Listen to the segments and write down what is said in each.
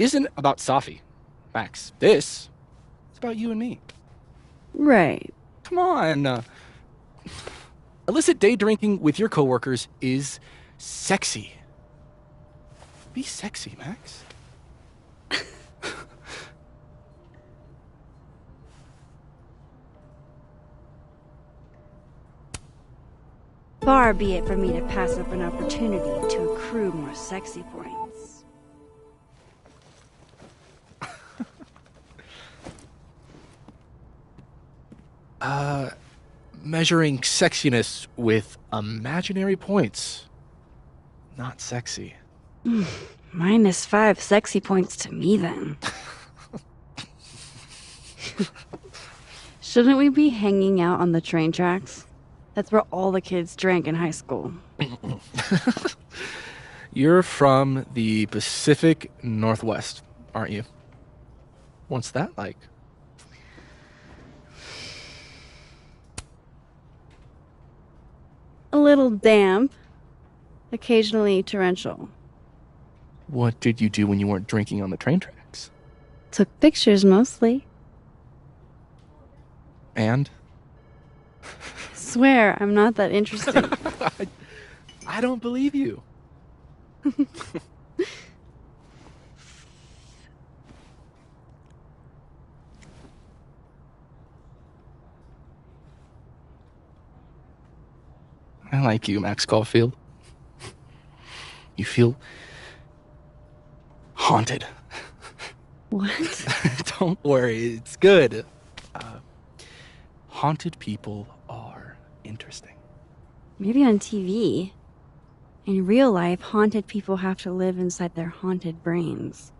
isn't about Safi, Max. This is about you and me. Right. Come on. Illicit day drinking with your coworkers is sexy. Be sexy, Max. Far be it from me to pass up an opportunity to accrue more sexy points. Measuring sexiness with imaginary points. Not sexy. -5 sexy points to me, then. Shouldn't we be hanging out on the train tracks? That's where all the kids drank in high school. You're from the Pacific Northwest, aren't you? What's that like? A little damp, occasionally torrential. What did you do when you weren't drinking on the train tracks? Took pictures mostly. And? Swear, I'm not that interesting. I don't believe you. I like you, Max Caulfield. You feel haunted. What? Don't worry, it's good. Haunted people are interesting. Maybe on TV. In real life, haunted people have to live inside their haunted brains.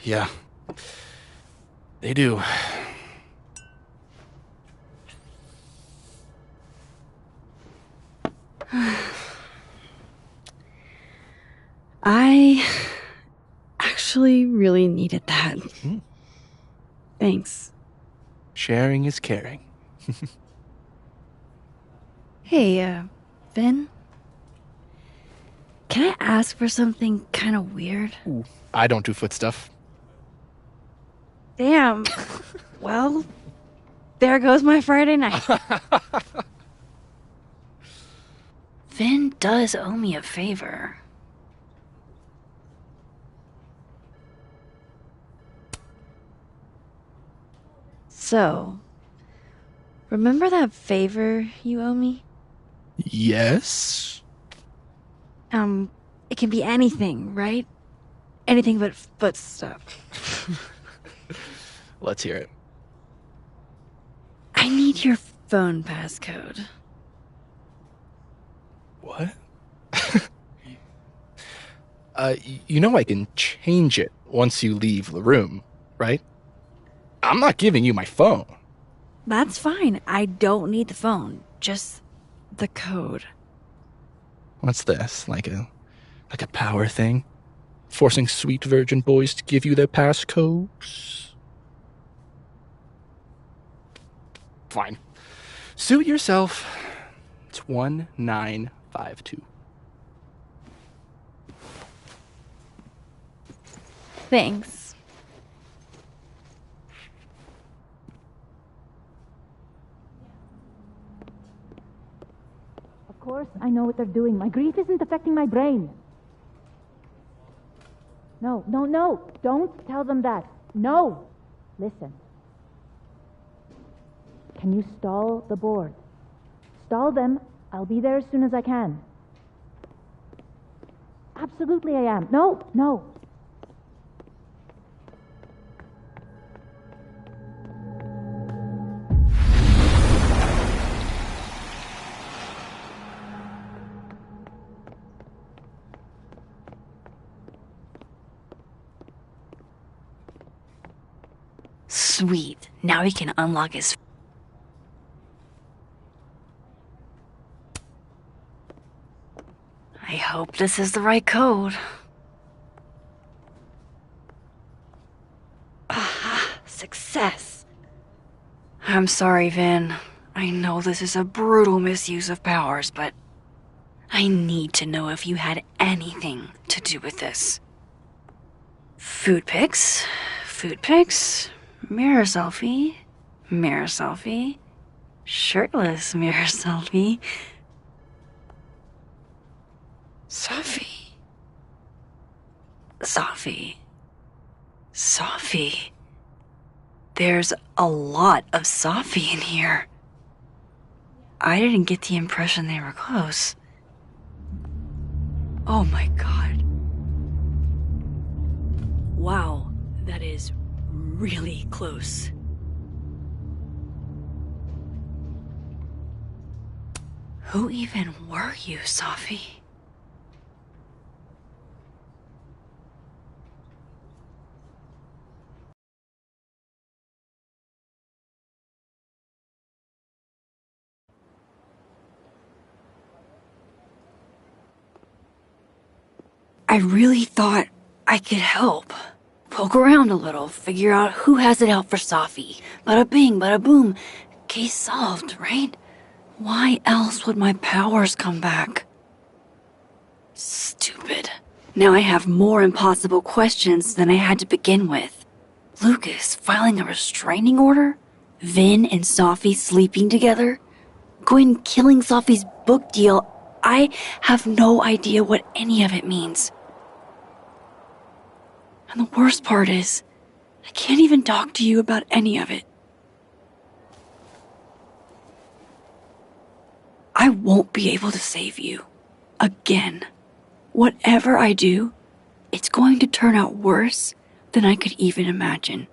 Yeah, they do. I actually really needed that. Thanks. Sharing is caring. Hey, Finn? Can I ask for something kind of weird? Ooh, I don't do foot stuff. Damn. Well, there goes my Friday night. Finn does owe me a favor. So, remember that favor you owe me? Yes? It can be anything, right? Anything but foot stuff. Let's hear it. I need your phone passcode. What? You know I can change it once you leave the room, right? I'm not giving you my phone. That's fine. I don't need the phone. Just the code. What's this? Like a power thing? Forcing sweet virgin boys to give you their passcodes? Fine. Suit yourself. It's 1952. Thanks. Of course, I know what they're doing. My grief isn't affecting my brain. No, no, no. Don't tell them that. No. Listen. Can you stall the board? Stall them. I'll be there as soon as I can. Absolutely I am. No, no. Sweet. Now he can unlock his... I hope this is the right code. Aha! Success! I'm sorry, Vin. I know this is a brutal misuse of powers, but I need to know if you had anything to do with this. Food pics, mirror selfie, shirtless mirror selfie. Sophie. There's a lot of Sophie in here. I didn't get the impression they were close. Oh my god. Wow, that is really close. Who even were you, Sophie? I really thought I could help. Poke around a little, figure out who has it out for Sophie. Bada bing, bada boom. Case solved, right? Why else would my powers come back? Stupid. Now I have more impossible questions than I had to begin with. Lucas filing a restraining order? Vin and Sophie sleeping together? Gwen killing Sophie's book deal? I have no idea what any of it means. And the worst part is, I can't even talk to you about any of it. I won't be able to save you. Again. Whatever I do, it's going to turn out worse than I could even imagine.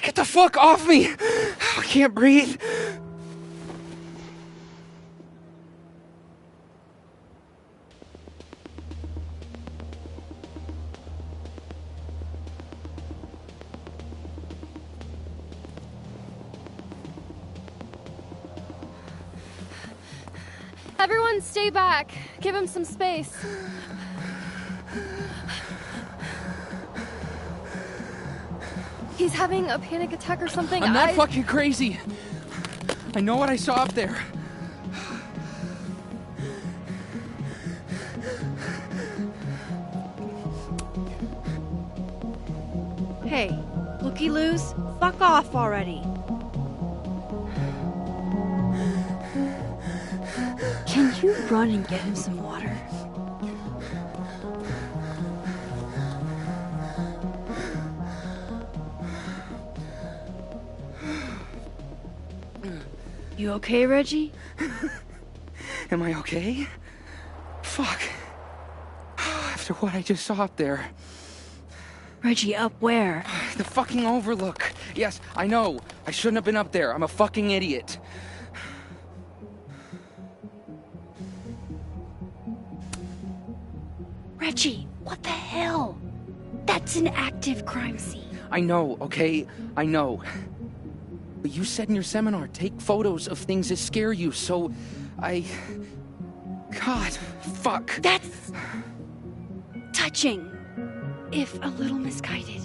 Get the fuck off me! I can't breathe. Everyone stay back. Give him some space. He's having a panic attack or something. I'm not fucking crazy. I know what I saw up there. Hey, looky-loos, fuck off already. Can you run and get him some water? You okay, Reggie? Am I okay? Fuck. After what I just saw up there. Reggie, up where? The fucking overlook. Yes, I know. I shouldn't have been up there. I'm a fucking idiot. Reggie, what the hell? That's an active crime scene. I know, okay? I know. But you said in your seminar, take photos of things that scare you, so I... God, fuck. That's... touching, if a little misguided.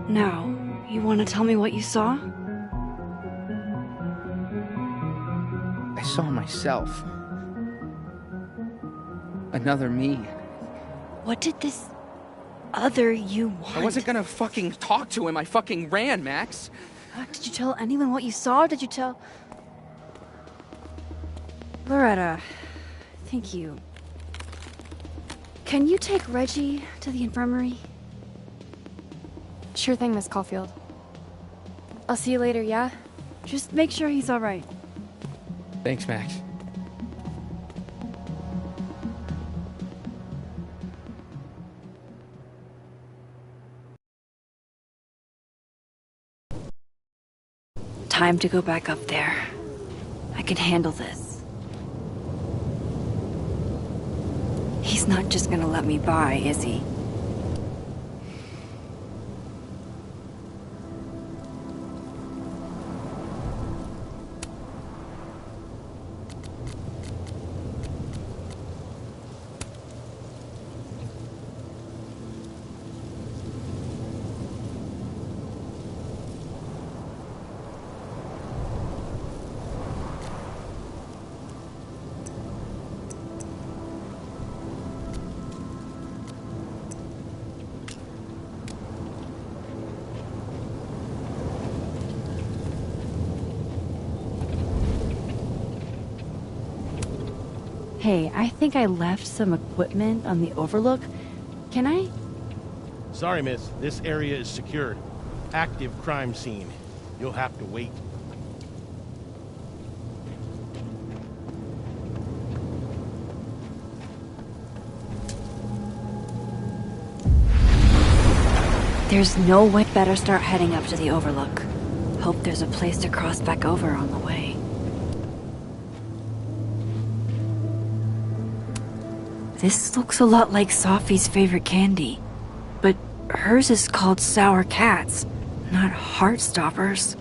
Now, you want to tell me what you saw? I saw myself. Another me. What did this other you want? I wasn't gonna fucking talk to him. I fucking ran, Max. Did you tell anyone what you saw? Did you tell... Loretta, thank you. Can you take Reggie to the infirmary? Sure thing, Miss Caulfield. I'll see you later, yeah? Just make sure he's all right. Thanks, Max. Time to go back up there. I can handle this. He's not just gonna let me by, is he? Hey, I think I left some equipment on the Overlook. Can I? Sorry, miss. This area is secured. Active crime scene. You'll have to wait. There's no way. Better start heading up to the Overlook. Hope there's a place to cross back over on the way. This looks a lot like Sophie's favorite candy, but hers is called Sour Cats, not Heartstoppers.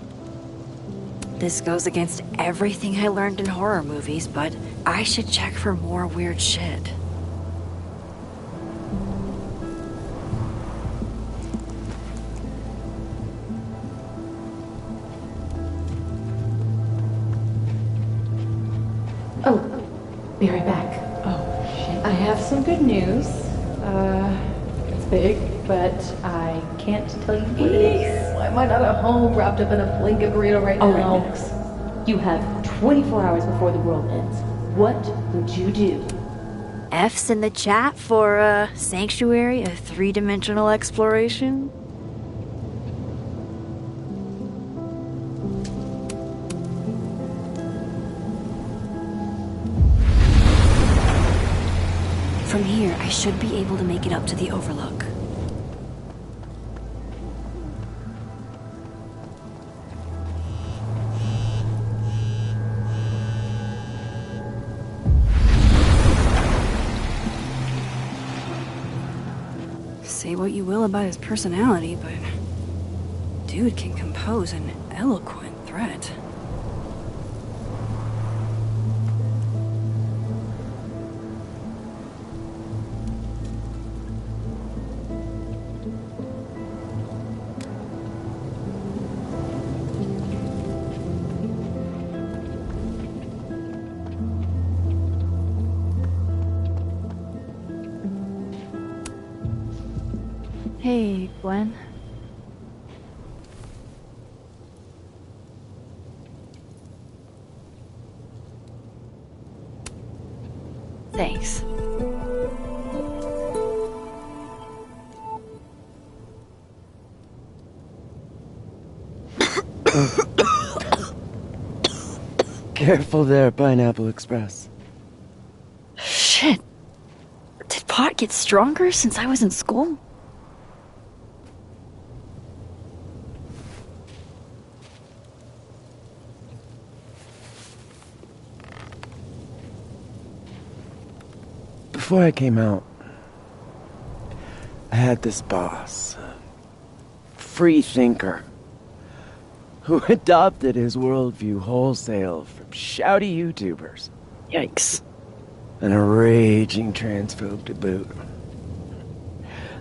This goes against everything I learned in horror movies, but I should check for more weird shit. Oh, be right back. Oh, shit. I have some good news. It's big, but I can't tell you what it is. Why am I not at home wrapped up in a blanket burrito right now? All right, Max. You have 24 hours before the world ends. What would you do? F's in the chat for, Sanctuary, a three-dimensional exploration? From here, I should be able to make it up to the Overlook. Say what you will about his personality, but dude can compose an eloquent threat. Hey, Gwen. Thanks. Careful there, Pineapple Express. Shit. Did pot get stronger since I was in school? Before I came out, I had this boss, a free thinker, who adopted his worldview wholesale from shouty YouTubers. Yikes. And a raging transphobe to boot.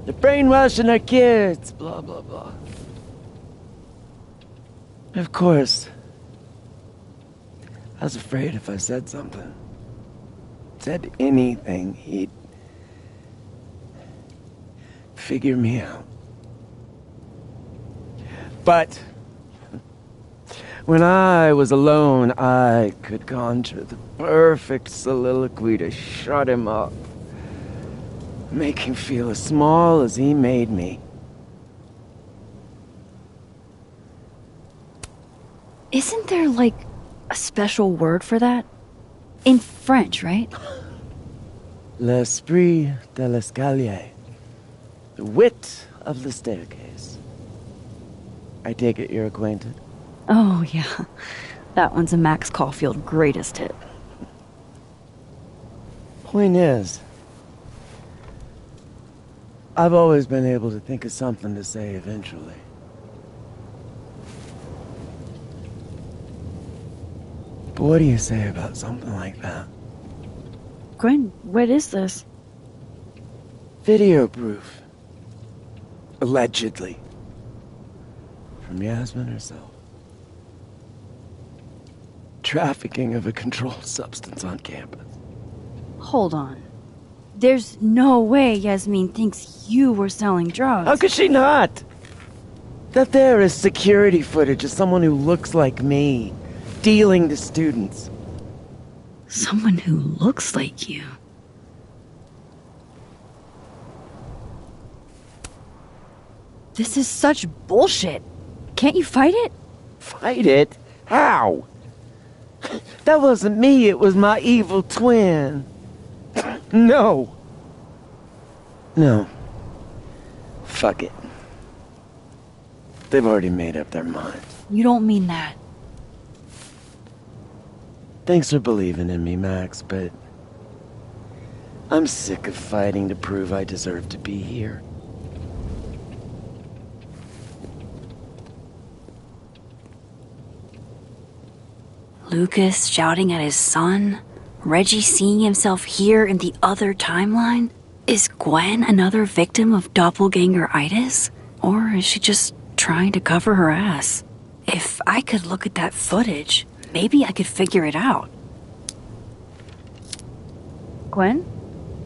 They're brainwashing our kids, blah, blah, blah. Of course, I was afraid if I said something, said anything, he'd figure me out. But when I was alone, I could conjure the perfect soliloquy to shut him up, make him feel as small as he made me. Isn't there, like, a special word for that? In French, right? L'esprit de l'escalier. The wit of the staircase. I take it you're acquainted? Oh, yeah. That one's a Max Caulfield greatest hit. Point is, I've always been able to think of something to say eventually. But what do you say about something like that? Gwen, what is this? Video proof. Allegedly. From Yasmin herself. Trafficking of a controlled substance on campus. Hold on. There's no way Yasmin thinks you were selling drugs. How could she not? That there is security footage of someone who looks like me, dealing to students. Someone who looks like you. This is such bullshit. Can't you fight it? Fight it? How? That wasn't me, it was my evil twin. No. No. Fuck it. They've already made up their minds. You don't mean that. Thanks for believing in me, Max, but I'm sick of fighting to prove I deserve to be here. Lucas shouting at his son? Reggie seeing himself here in the other timeline? Is Gwen another victim of doppelganger-itis? Or is she just trying to cover her ass? If I could look at that footage, maybe I could figure it out. Gwen?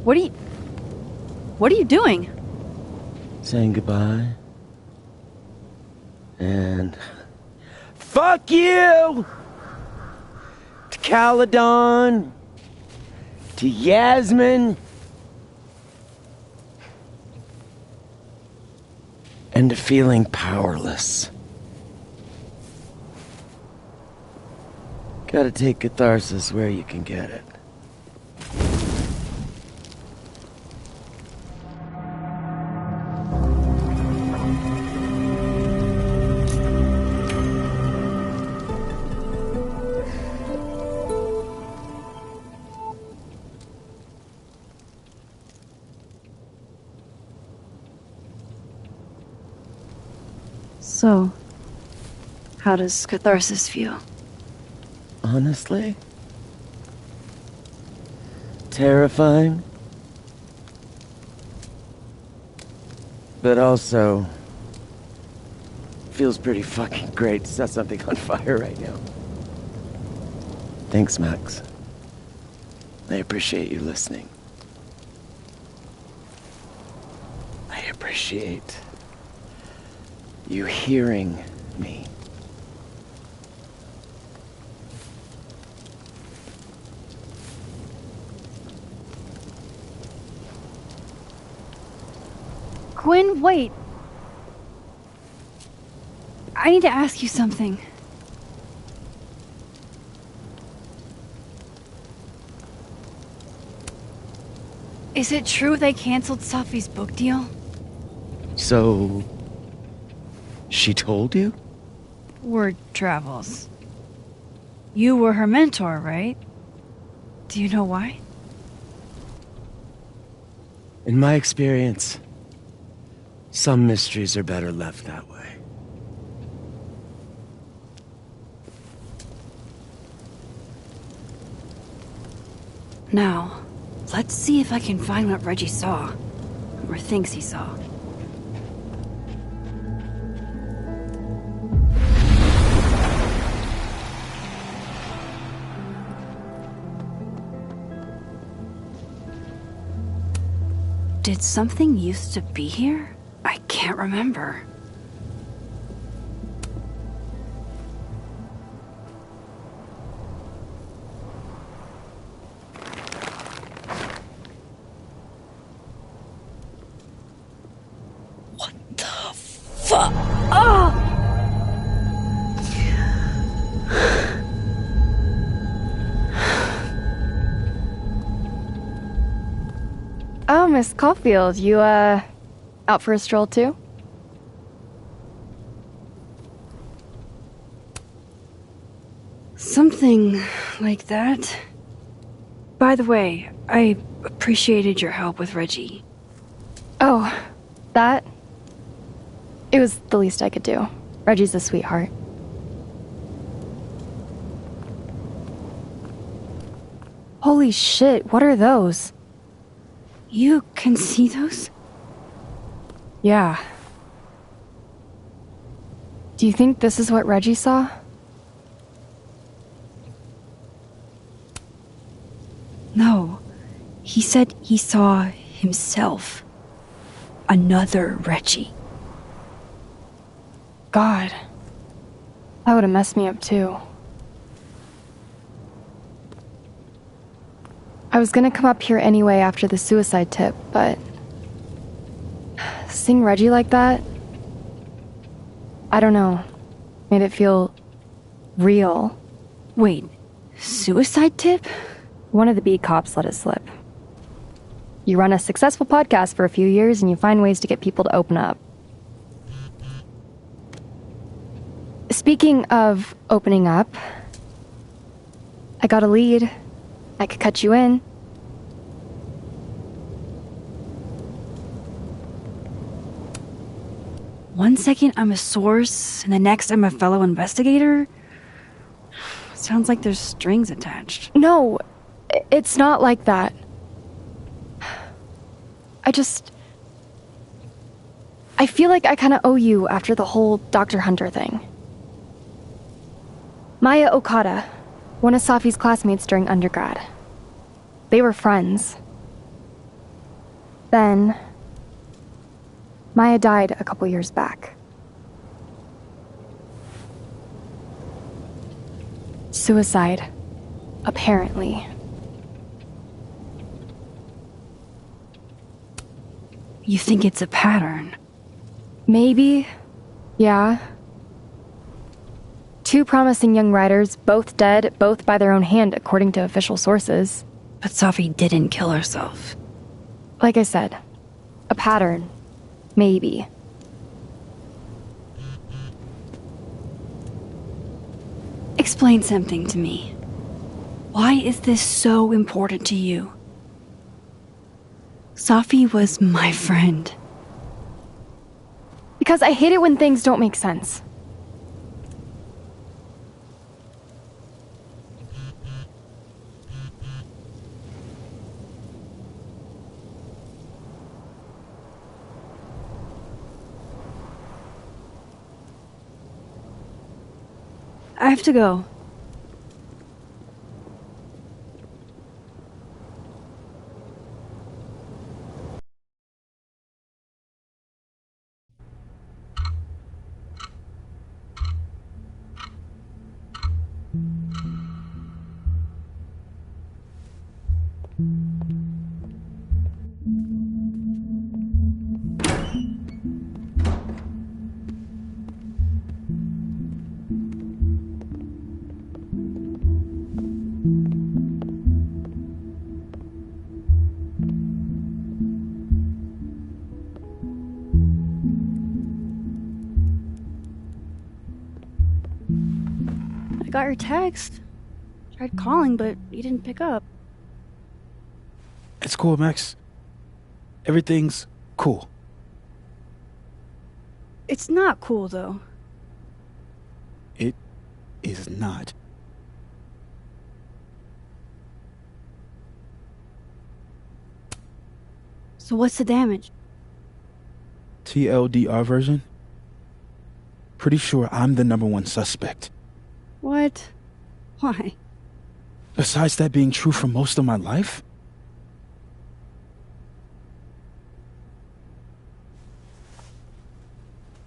What are you doing? Saying goodbye. And fuck you! To Caledon, to Yasmin, and to feeling powerless. Gotta take catharsis where you can get it. So, how does catharsis feel? Honestly? Terrifying. But also feels pretty fucking great to set something on fire right now. Thanks, Max. I appreciate you listening. I appreciate you hearing me. Gwen, wait. I need to ask you something. Is it true they canceled Safi's book deal? So, she told you? Word travels. You were her mentor, right? Do you know why? In my experience, some mysteries are better left that way. Now, let's see if I can find what Reggie saw. Or thinks he saw. Did something used to be here? I can't remember. What the fuck? Oh! Oh, Miss Caulfield, you, out for a stroll too? Something like that. By the way, I appreciated your help with Reggie. Oh, that? It was the least I could do. Reggie's a sweetheart. Holy shit, what are those? You can see those? Yeah. Do you think this is what Reggie saw? No. He said he saw himself. Another Reggie. God. That would have messed me up too. I was gonna come up here anyway after the suicide tip, but seeing Reggie like that, I don't know, made it feel real. Wait, suicide tip? One of the beat cops let it slip. You run a successful podcast for a few years and you find ways to get people to open up. Speaking of opening up, I got a lead. I could cut you in. One second I'm a source, and the next I'm a fellow investigator? Sounds like there's strings attached. No, it's not like that. I feel like I kind of owe you after the whole Dr. Hunter thing. Maya Okada, one of Safi's classmates during undergrad. They were friends. Then, Maya died a couple years back. Suicide, apparently. You think it's a pattern? Maybe. Yeah. 2 promising young writers, both dead, both by their own hand, according to official sources. But Safi didn't kill herself. Like I said, a pattern. Maybe. Explain something to me. Why is this so important to you? Safi was my friend. Because I hate it when things don't make sense. I have to go. I got your text. Tried calling, but you didn't pick up. It's cool, Max. Everything's cool. It's not cool, though. It is not. So what's the damage? TLDR version? Pretty sure I'm the #1 suspect. What? Why? Besides that being true for most of my life?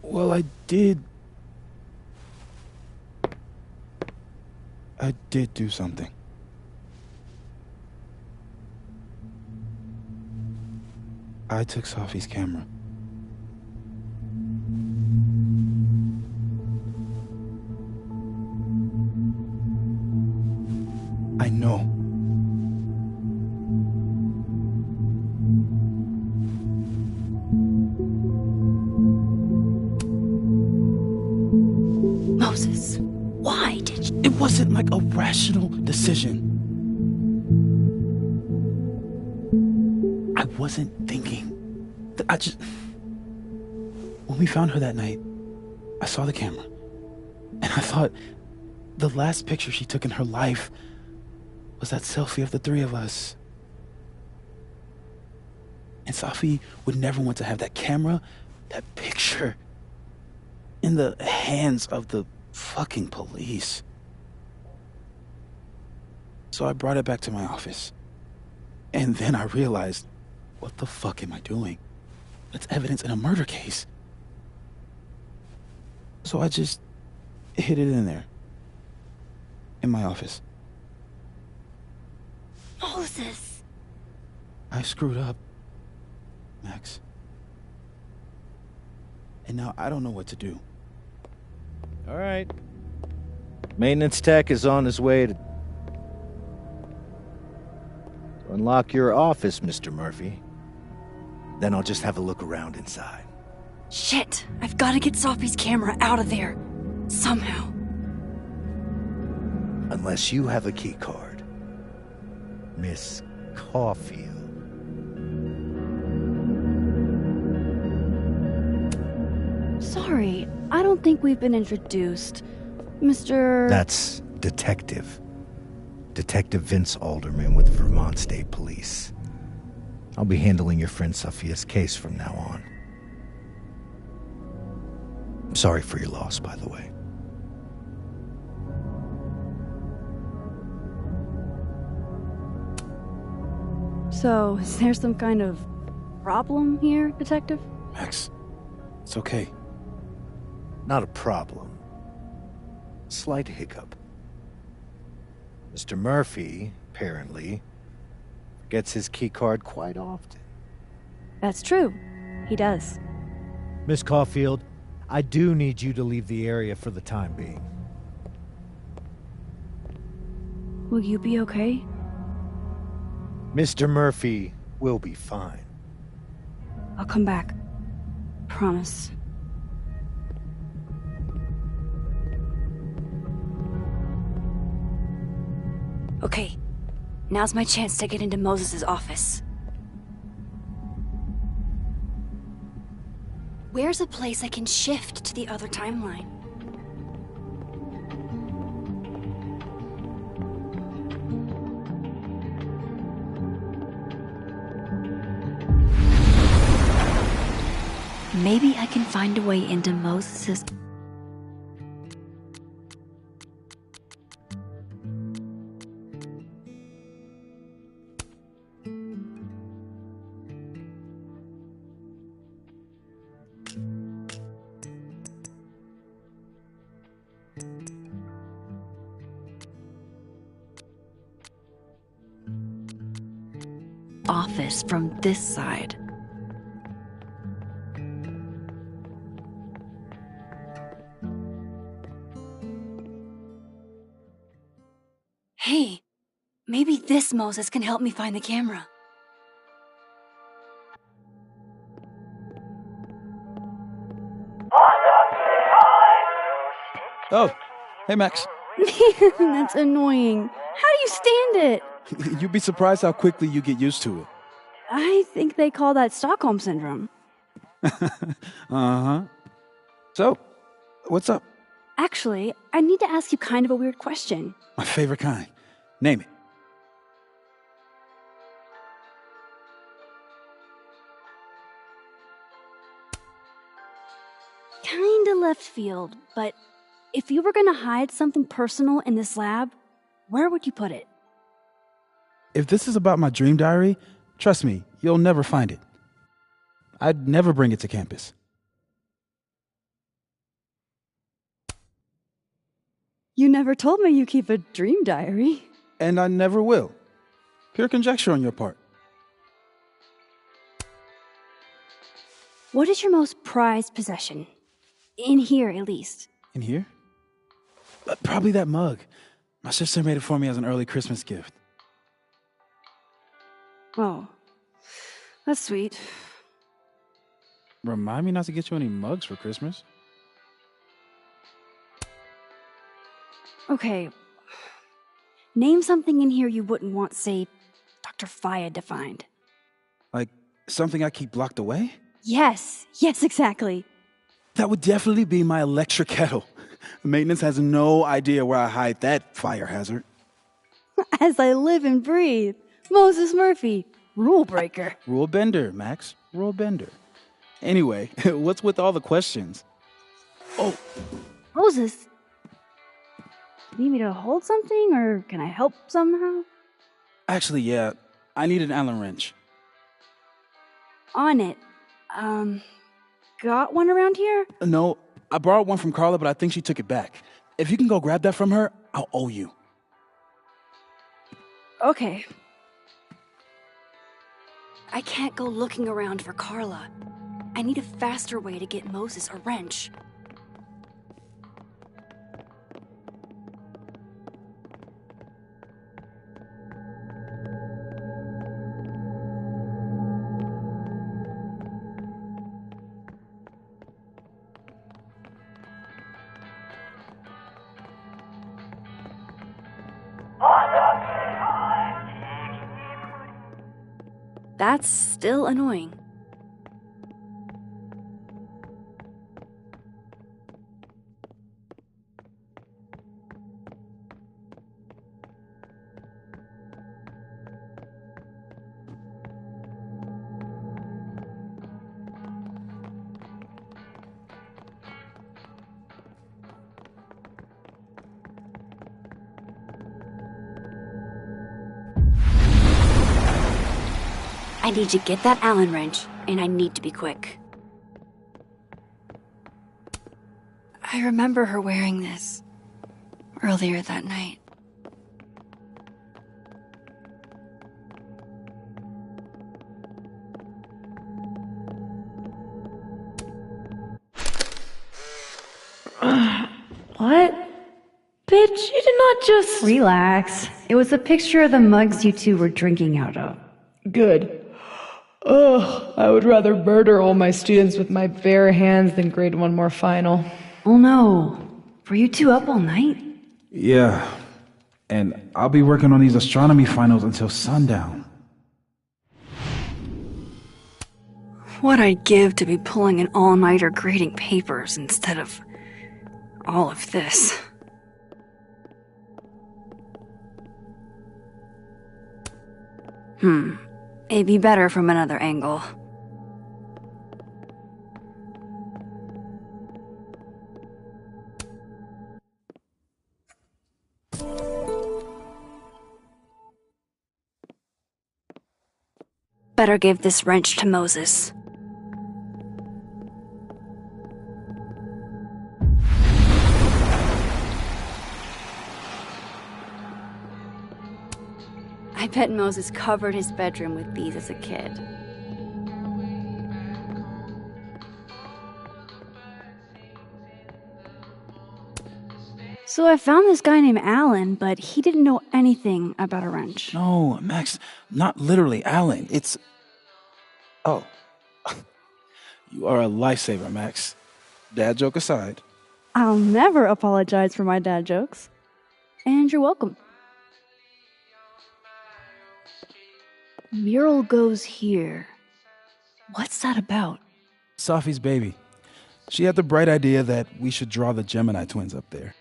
Well, I did do something. I took Safi's camera. I know. Moses, why did you? It wasn't like a rational decision. I wasn't thinking. When we found her that night, I saw the camera. And I thought the last picture she took in her life was that selfie of the 3 of us. And Safi would never want to have that camera, that picture, in the hands of the fucking police. So I brought it back to my office. And then I realized, what the fuck am I doing? That's evidence in a murder case. So I just hid it in there. In my office. Moses. I screwed up, Max. And now I don't know what to do. All right. Maintenance tech is on his way to unlock your office, Mr. Murphy. Then I'll just have a look around inside. Shit! I've got to get Sophie's camera out of there. Somehow. Unless you have a key card, Miss Caulfield. Sorry, I don't think we've been introduced. Mr. That's Detective. Detective Vince Alderman with Vermont State Police. I'll be handling your friend Sophia's case from now on. I'm sorry for your loss, by the way. So, is there some kind of problem here, Detective? Max, it's okay. Not a problem. Slight hiccup. Mr. Murphy, apparently, gets his key card quite often. That's true. He does. Miss Caulfield, I do need you to leave the area for the time being. Will you be okay? Mr. Murphy will be fine. I'll come back. Promise. Okay, now's my chance to get into Moses' office. Where's a place I can shift to the other timeline? Maybe I can find a way into Moses' office from this side. Hey, maybe this Moses can help me find the camera. Oh, hey, Max. That's annoying. How do you stand it? You'd be surprised how quickly you get used to it. I think they call that Stockholm Syndrome. Uh-huh. So, what's up? Actually, I need to ask you kind of a weird question. My favorite kind. Name it. Kinda left field, but if you were gonna hide something personal in this lab, where would you put it? If this is about my dream diary, trust me, you'll never find it. I'd never bring it to campus. You never told me you keep a dream diary. And I never will. Pure conjecture on your part. What is your most prized possession? In here, at least. In here? Probably that mug. My sister made it for me as an early Christmas gift. Oh, that's sweet. Remind me not to get you any mugs for Christmas. Okay. Name something in here you wouldn't want, say, Dr. Fayed to find. Like something I keep locked away? Yes, exactly. That would definitely be my electric kettle. Maintenance has no idea where I hide that fire hazard. As I live and breathe. Moses Murphy, rule breaker. Rule bender, Max. Rule bender. Anyway, what's with all the questions? Oh, Moses, you need me to hold something, or can I help somehow? actually, yeah. I need an Allen wrench. On it. Got one around here? No, I borrowed one from Carla, but I think she took it back. If you can go grab that from her, I'll owe you. Okay. I can't go looking around for Carla. I need a faster way to get Moses a wrench. That's still annoying. I need to get that Allen wrench, and I need to be quick. I remember her wearing this earlier that night. What? Bitch, you did not just... Relax. It was a picture of the mugs you two were drinking out of. Good. Ugh, I would rather murder all my students with my bare hands than grade one more final. Oh no. Were you two up all night? Yeah. And I'll be working on these astronomy finals until sundown. What I'd give to be pulling an all-nighter grading papers instead of all of this. It'd be better from another angle. Better give this wrench to Moses. I bet Moses covered his bedroom with these as a kid. So I found this guy named Alan, but he didn't know anything about a wrench. No, Max, not literally Alan. It's... Oh. You are a lifesaver, Max. Dad joke aside. I'll never apologize for my dad jokes. And you're welcome. Mural goes here. What's that about? Safi's baby. She had the bright idea that we should draw the Gemini twins up there.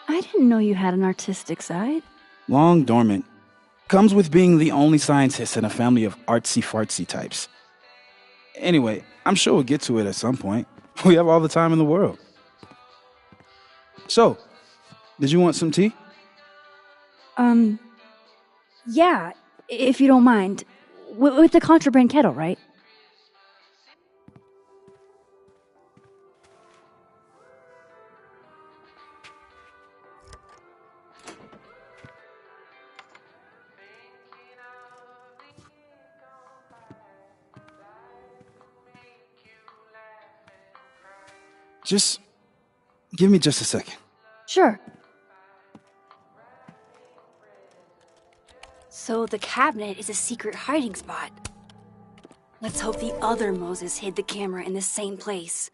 I didn't know you had an artistic side. Long dormant. Comes with being the only scientist in a family of artsy-fartsy types. Anyway, I'm sure we'll get to it at some point. We have all the time in the world. So, did you want some tea? Yeah, if you don't mind. With the contraband kettle, right? Just give me just a second. Sure. So the cabinet is a secret hiding spot. Let's hope the other Moses hid the camera in the same place.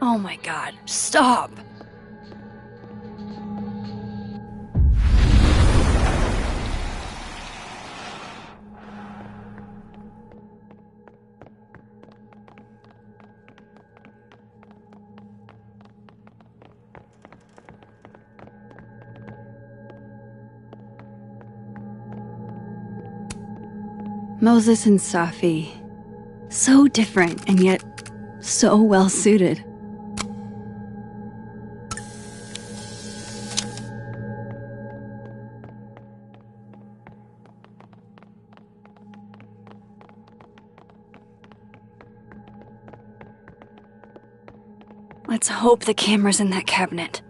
Oh my god, stop! Moses and Safi. So different, and yet so well suited. Let's hope the camera's in that cabinet.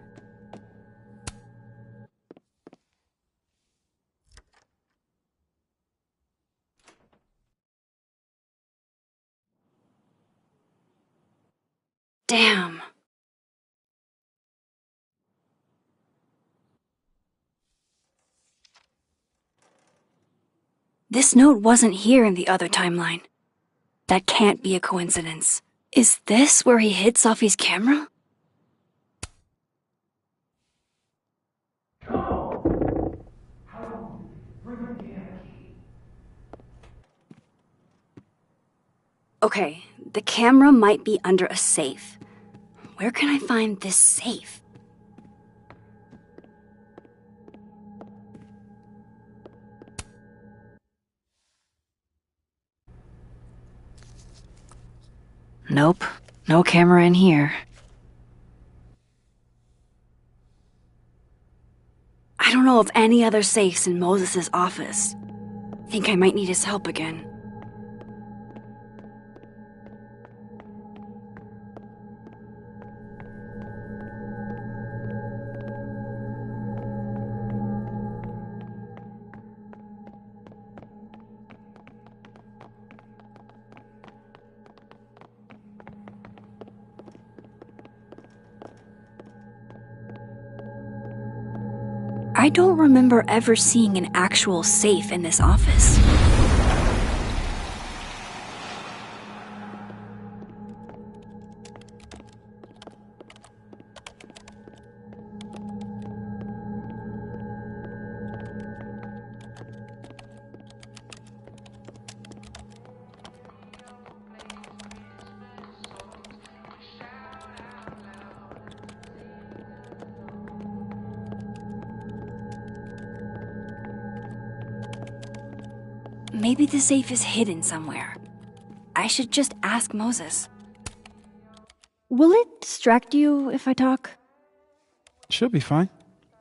Damn. This note wasn't here in the other timeline. That can't be a coincidence. Is this where he hid Sophie's camera? Okay, the camera might be under a safe. Where can I find this safe? Nope, no camera in here. I don't know of any other safes in Moses' office. Think I might need his help again. I don't remember ever seeing an actual safe in this office. Maybe the safe is hidden somewhere. I should just ask Moses. Will it distract you if I talk? Should be fine.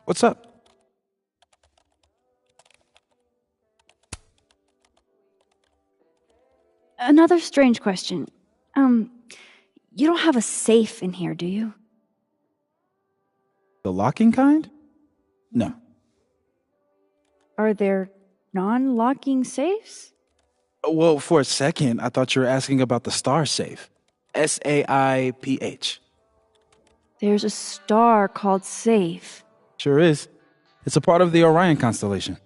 What's up? Another strange question. You don't have a safe in here, do you? The locking kind? No. Are there non-locking safes? Well, for a second, I thought you were asking about the star safe. SAIPH. There's a star called Safe. Sure is. It's a part of the Orion constellation.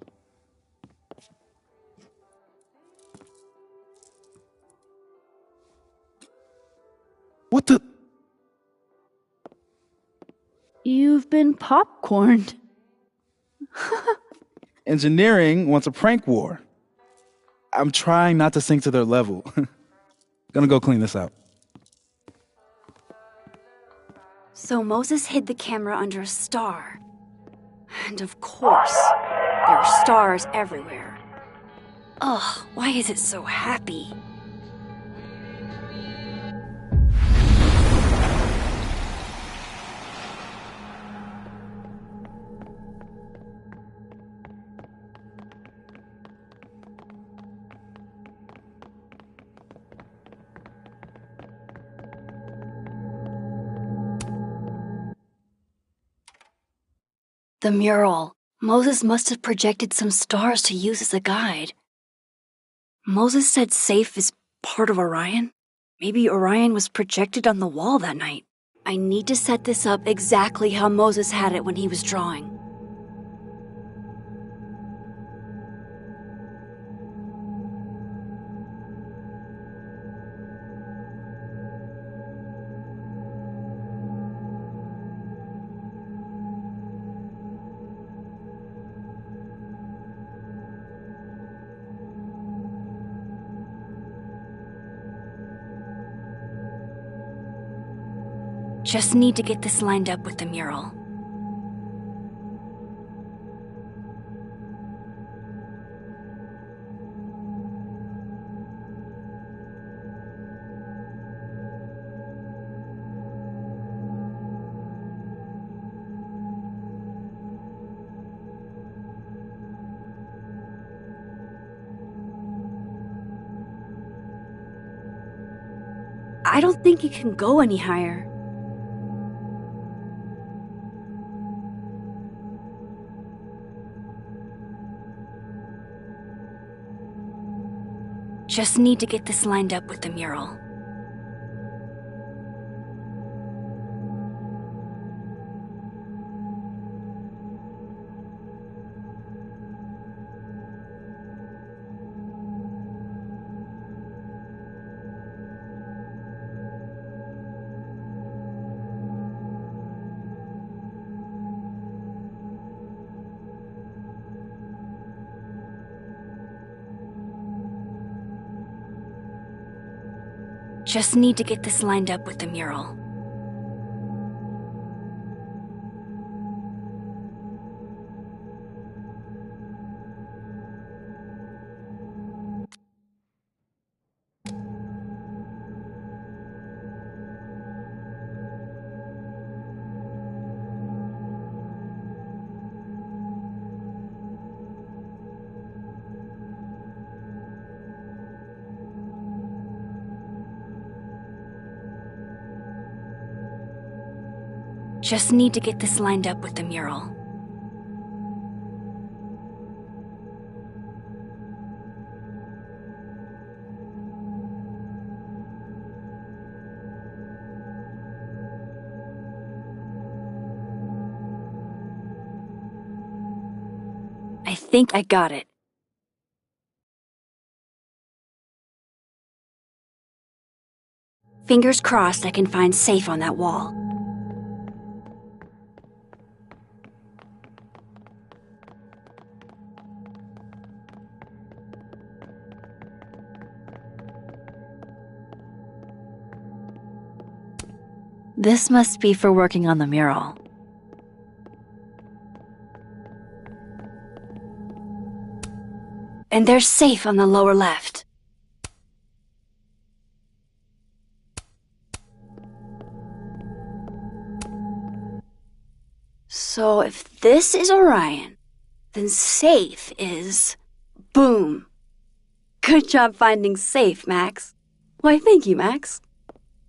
What the? You've been popcorned. Engineering wants a prank war. I'm trying not to sink to their level. Gonna go clean this out. So Moses hid the camera under a star. And of course, there are stars everywhere. Ugh, why is it so happy? The mural. Moses must have projected some stars to use as a guide. Moses said Safe is part of Orion? Maybe Orion was projected on the wall that night. I need to set this up exactly how Moses had it when he was drawing. Just need to get this lined up with the mural. I don't think it can go any higher. Just need to get this lined up with the mural. Just need to get this lined up with the mural. Just need to get this lined up with the mural. I think I got it. Fingers crossed I can find safe on that wall. This must be for working on the mural. And there's safe on the lower left. So if this is Orion, then safe is... boom. Good job finding safe, Max. Why, thank you, Max.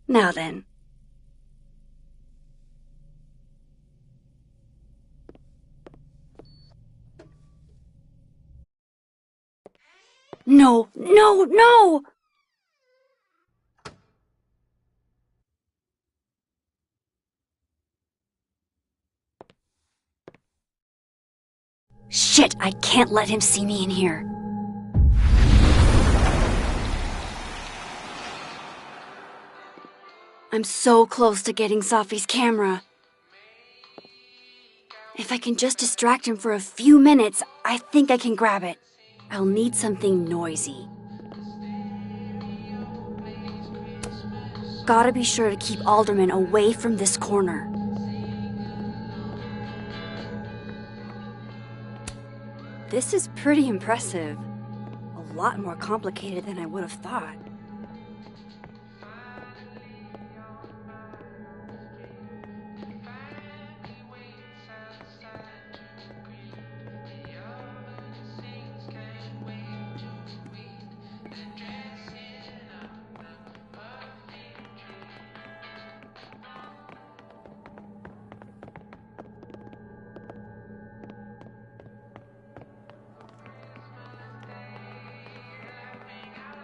Now then. No, no, no! Shit, I can't let him see me in here. I'm so close to getting Safi's camera. If I can just distract him for a few minutes, I think I can grab it. I'll need something noisy. Gotta be sure to keep Alderman away from this corner. This is pretty impressive. A lot more complicated than I would have thought.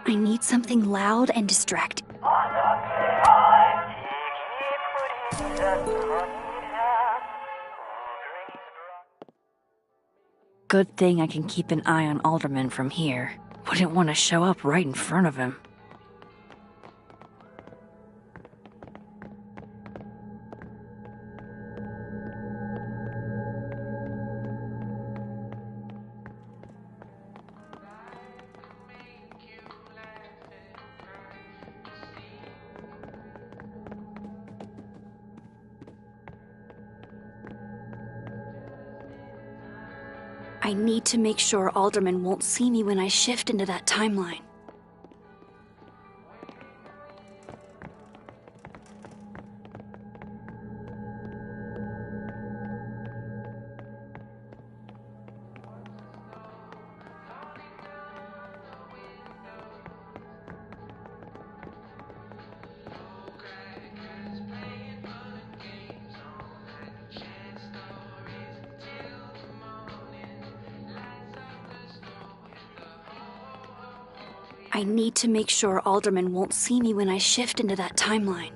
I need something loud and distracting. Good thing I can keep an eye on Alderman from here. Wouldn't want to show up right in front of him. I need to make sure Alderman won't see me when I shift into that timeline. I need to make sure Alderman won't see me when I shift into that timeline.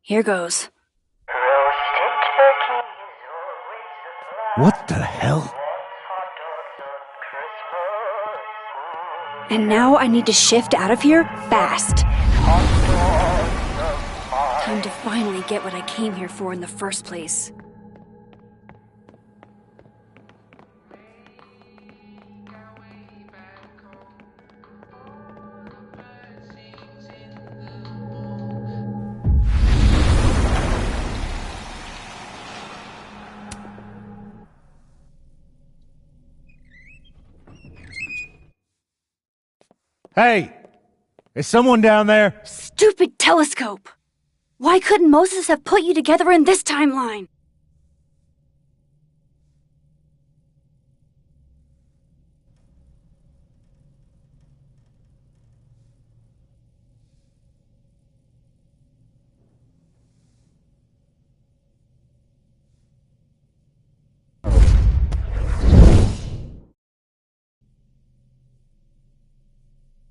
Here goes. What the hell? And now I need to shift out of here fast. Time to finally get what I came here for in the first place. Hey! Is someone down there? Stupid telescope! Why couldn't Moses have put you together in this timeline?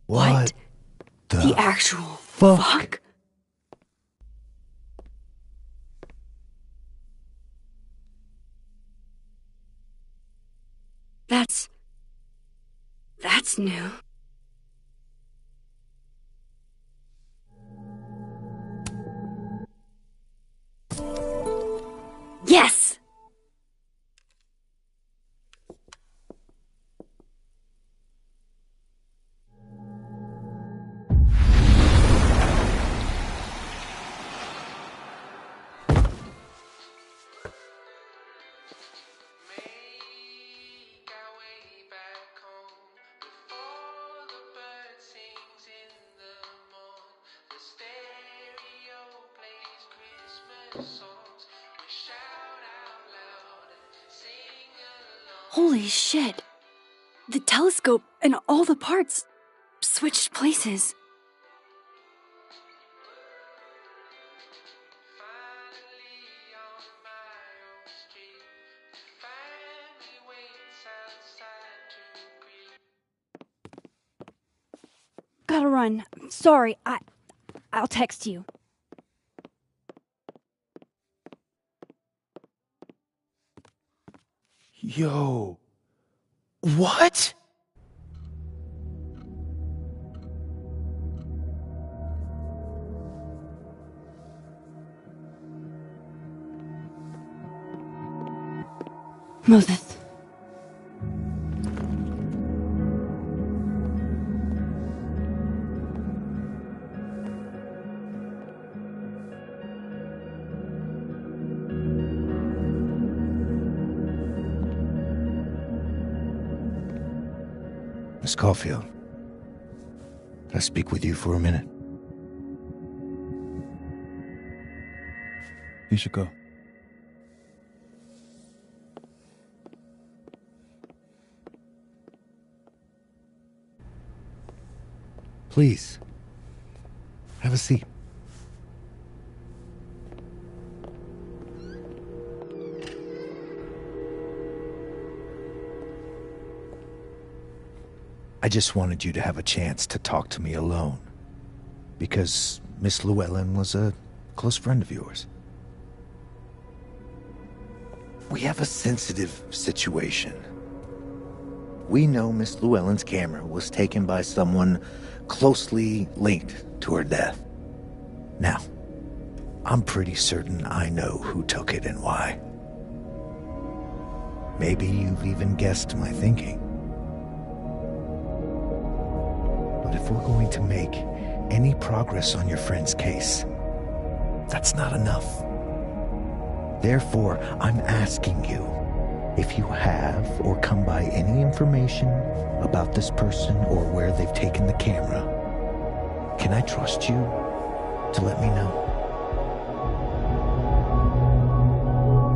What the actual fuck? fuck? That's new. Yes! Holy shit. The telescope and all the parts switched places. Gotta run. Sorry, I'll text you. Yo. What? Moses. Miss Caulfield, can I speak with you for a minute? You should go. Please, have a seat. I just wanted you to have a chance to talk to me alone, because Miss Llewellyn was a close friend of yours. We have a sensitive situation. We know Miss Llewellyn's camera was taken by someone closely linked to her death. Now, I'm pretty certain I know who took it and why. Maybe you've even guessed my thinking. But if we're going to make any progress on your friend's case, that's not enough. Therefore, I'm asking you if you have or come by any information about this person or where they've taken the camera. Can I trust you to let me know?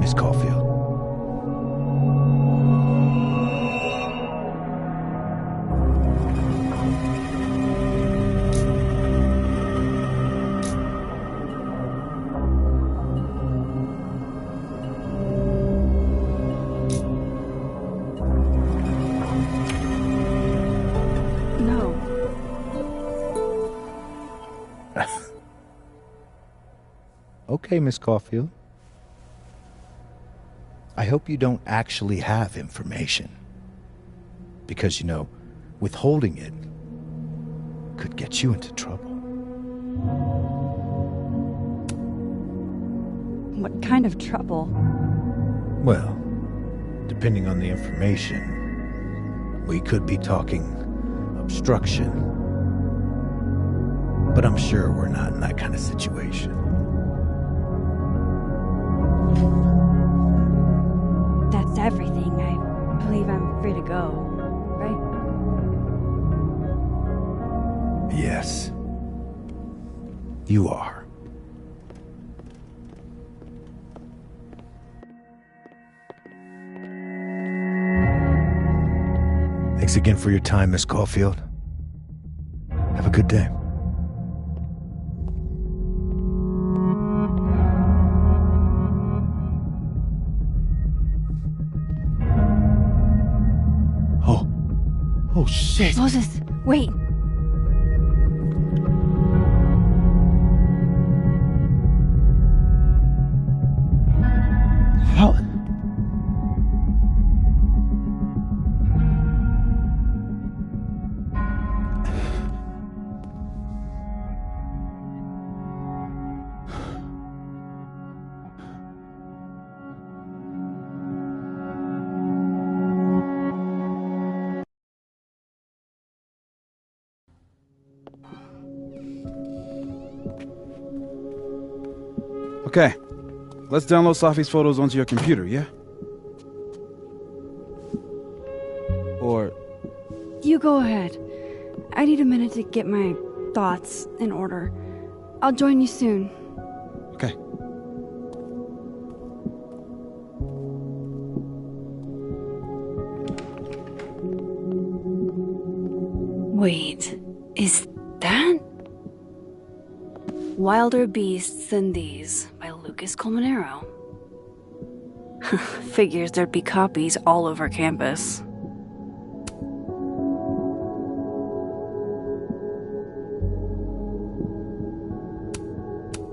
Miss Caulfield. Okay, Miss Caulfield. I hope you don't actually have information. Because, withholding it could get you into trouble. What kind of trouble? Well, depending on the information, we could be talking obstruction. But I'm sure we're not in that kind of situation. That's everything. I believe I'm free to go, right? Yes. You are. Thanks again for your time, Miss Caulfield. Have a good day. Oh, shit. Moses, wait. How? Okay, let's download Safi's photos onto your computer, yeah? Or... You go ahead. I need a minute to get my thoughts in order. I'll join you soon. Okay. Wait, is that Wilder Beasts Than These by Lucas Colmenero? Figures there'd be copies all over campus.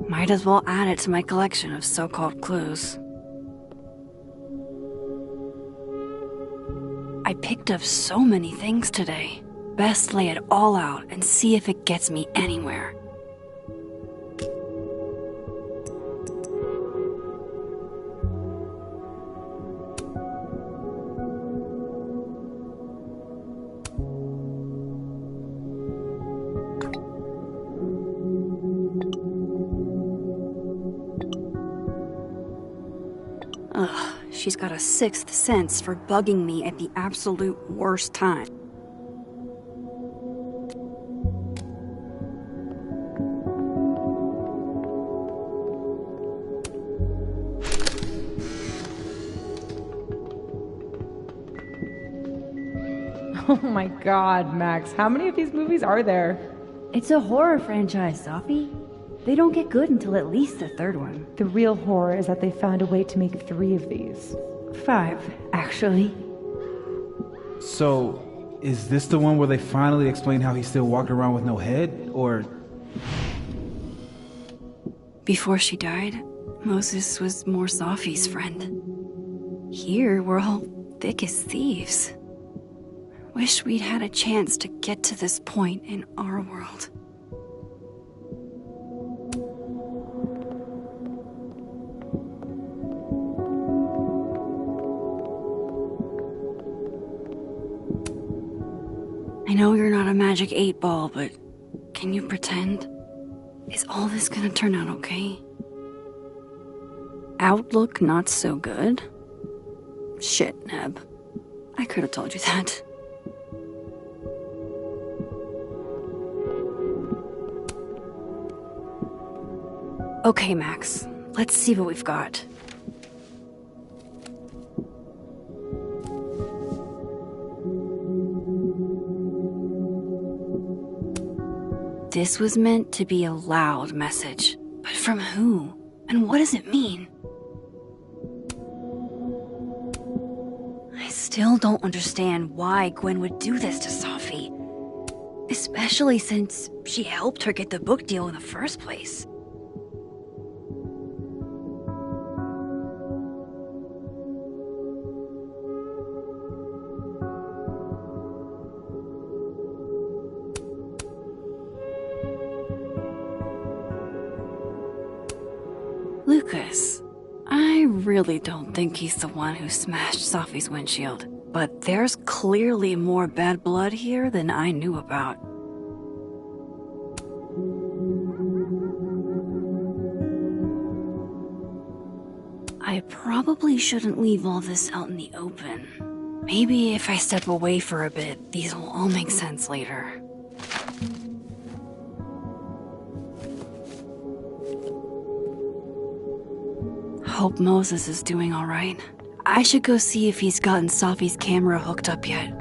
Might as well add it to my collection of so-called clues. I picked up so many things today. Best lay it all out and see if it gets me anywhere. Ugh, she's got a sixth sense for bugging me at the absolute worst time. Oh my god, Max, how many of these movies are there? It's a horror franchise, Sophie. They don't get good until at least the third one. The real horror is that they found a way to make 3 of these. 5, actually. So, is this the one where they finally explain how he's still walking around with no head, or...? Before she died, Moses was more Sophie's friend. Here, we're all thick as thieves. Wish we'd had a chance to get to this point in our world. I know you're not a magic 8-ball, but can you pretend? Is all this gonna turn out okay? Outlook not so good? Shit, Neb. I could have told you that. Okay, Max. Let's see what we've got. This was meant to be a loud message. But from who? And what does it mean? I still don't understand why Gwen would do this to Sophie. Especially since she helped her get the book deal in the first place. Lucas, I really don't think he's the one who smashed Safi's windshield, but there's clearly more bad blood here than I knew about. I probably shouldn't leave all this out in the open. Maybe if I step away for a bit, these will all make sense later. Hope Moses is doing all right. I should go see if he's gotten Safi's camera hooked up yet.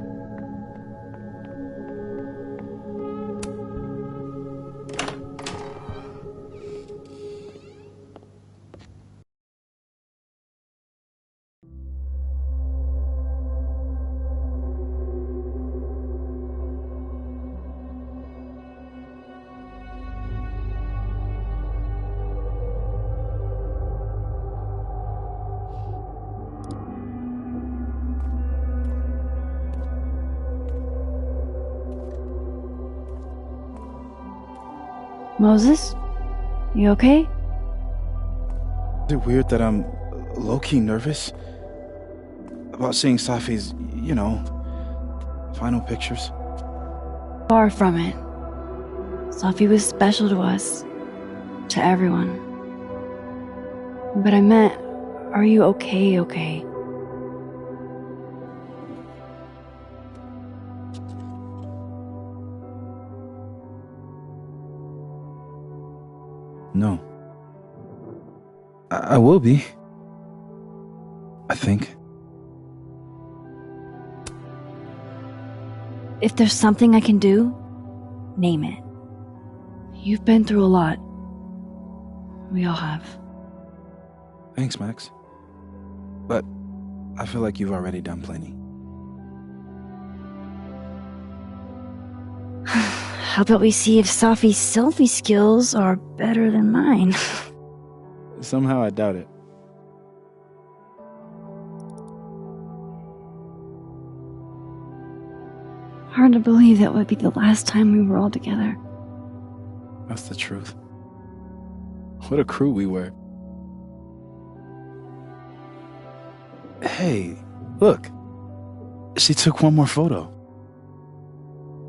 Moses? You okay? Is it weird that I'm low-key nervous about seeing Safi's, final pictures? Far from it. Safi was special to us. To everyone. But I meant, are you okay? No. I will be. I think. If there's something I can do, name it. You've been through a lot. We all have. Thanks, Max. But I feel like you've already done plenty. How about we see if Safi's selfie skills are better than mine? Somehow I doubt it. Hard to believe that would be the last time we were all together. That's the truth. What a crew we were. Hey, look. She took one more photo.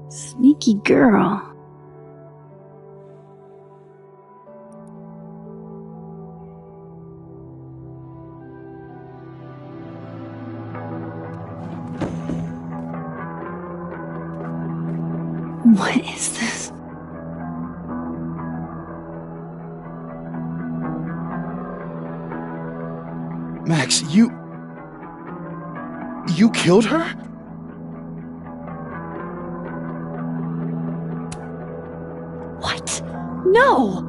Sneaky girl. What is this? Max, you killed her? What? No!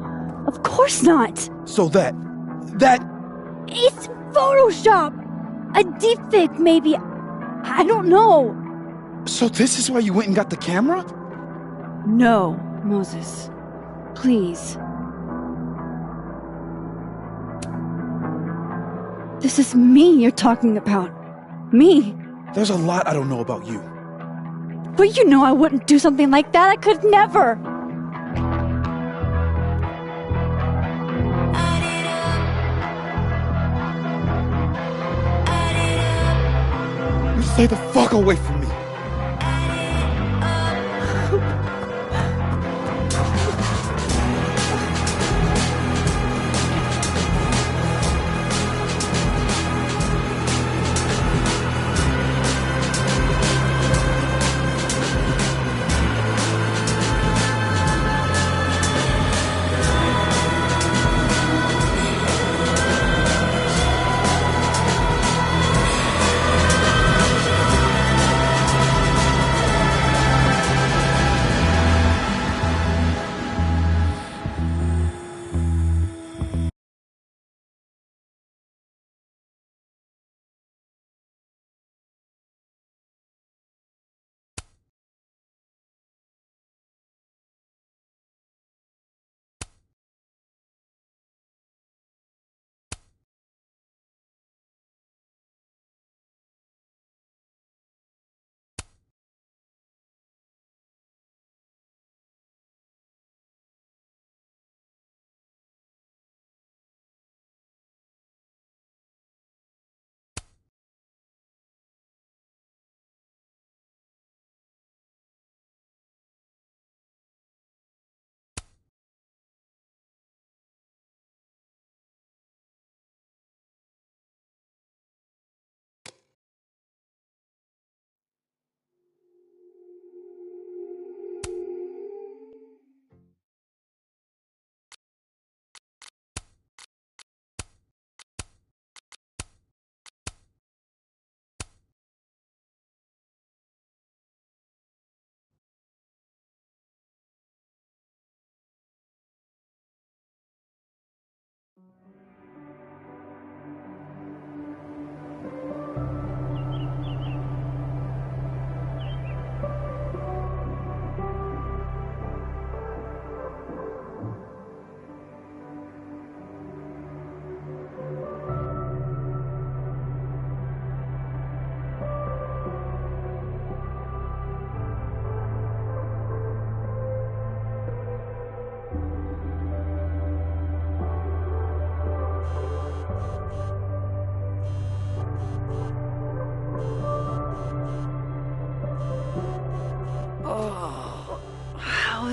Of course not! So that... It's Photoshop! A deepfake, maybe. I don't know. So this is why you went and got the camera? No, Moses. Please. This is me you're talking about. Me. There's a lot I don't know about you. But you know I wouldn't do something like that. I could never. You stay the fuck away from me.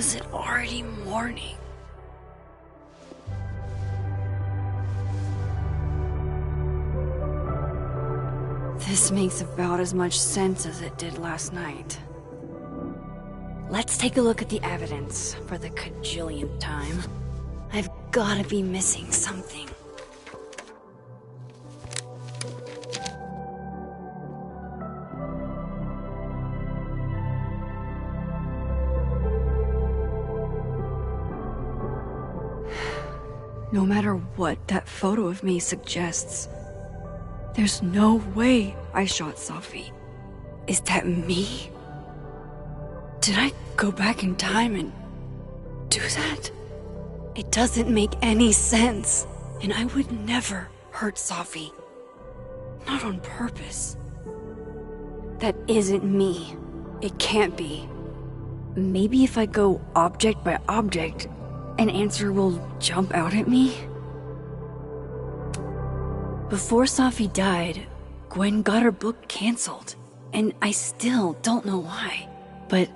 Was it already morning? This makes about as much sense as it did last night. Let's take a look at the evidence for the cajillionth time. I've gotta be missing something. No matter what that photo of me suggests, there's no way I shot Safi. Is that me? Did I go back in time and do that? It doesn't make any sense. And I would never hurt Safi. Not on purpose. That isn't me. It can't be. Maybe if I go object by object, an answer will jump out at me? Before Safi died, Gwen got her book canceled, and I still don't know why. But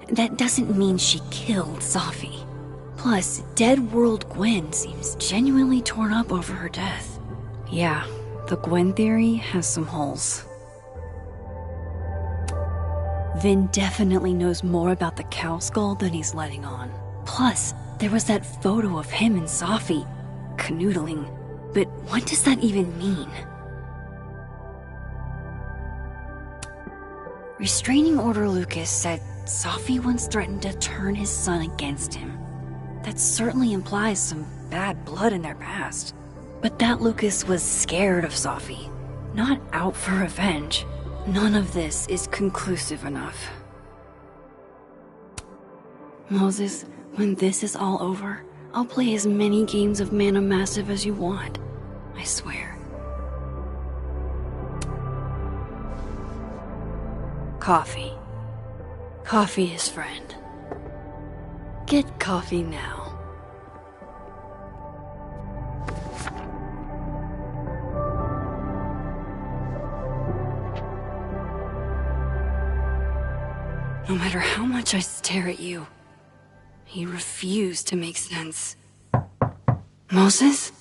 that doesn't mean she killed Safi. Plus, Dead World Gwen seems genuinely torn up over her death. Yeah, the Gwen theory has some holes. Vin definitely knows more about the cow skull than he's letting on. Plus, there was that photo of him and Safi canoodling. But what does that even mean? Restraining Order Lucas said Safi once threatened to turn his son against him. That certainly implies some bad blood in their past. But that Lucas was scared of Safi, not out for revenge. None of this is conclusive enough. Moses, when this is all over, I'll play as many games of Mana Massive as you want. I swear. Coffee. Coffee is friend. Get coffee now. No matter how much I stare at you, you refuse to make sense. Moses?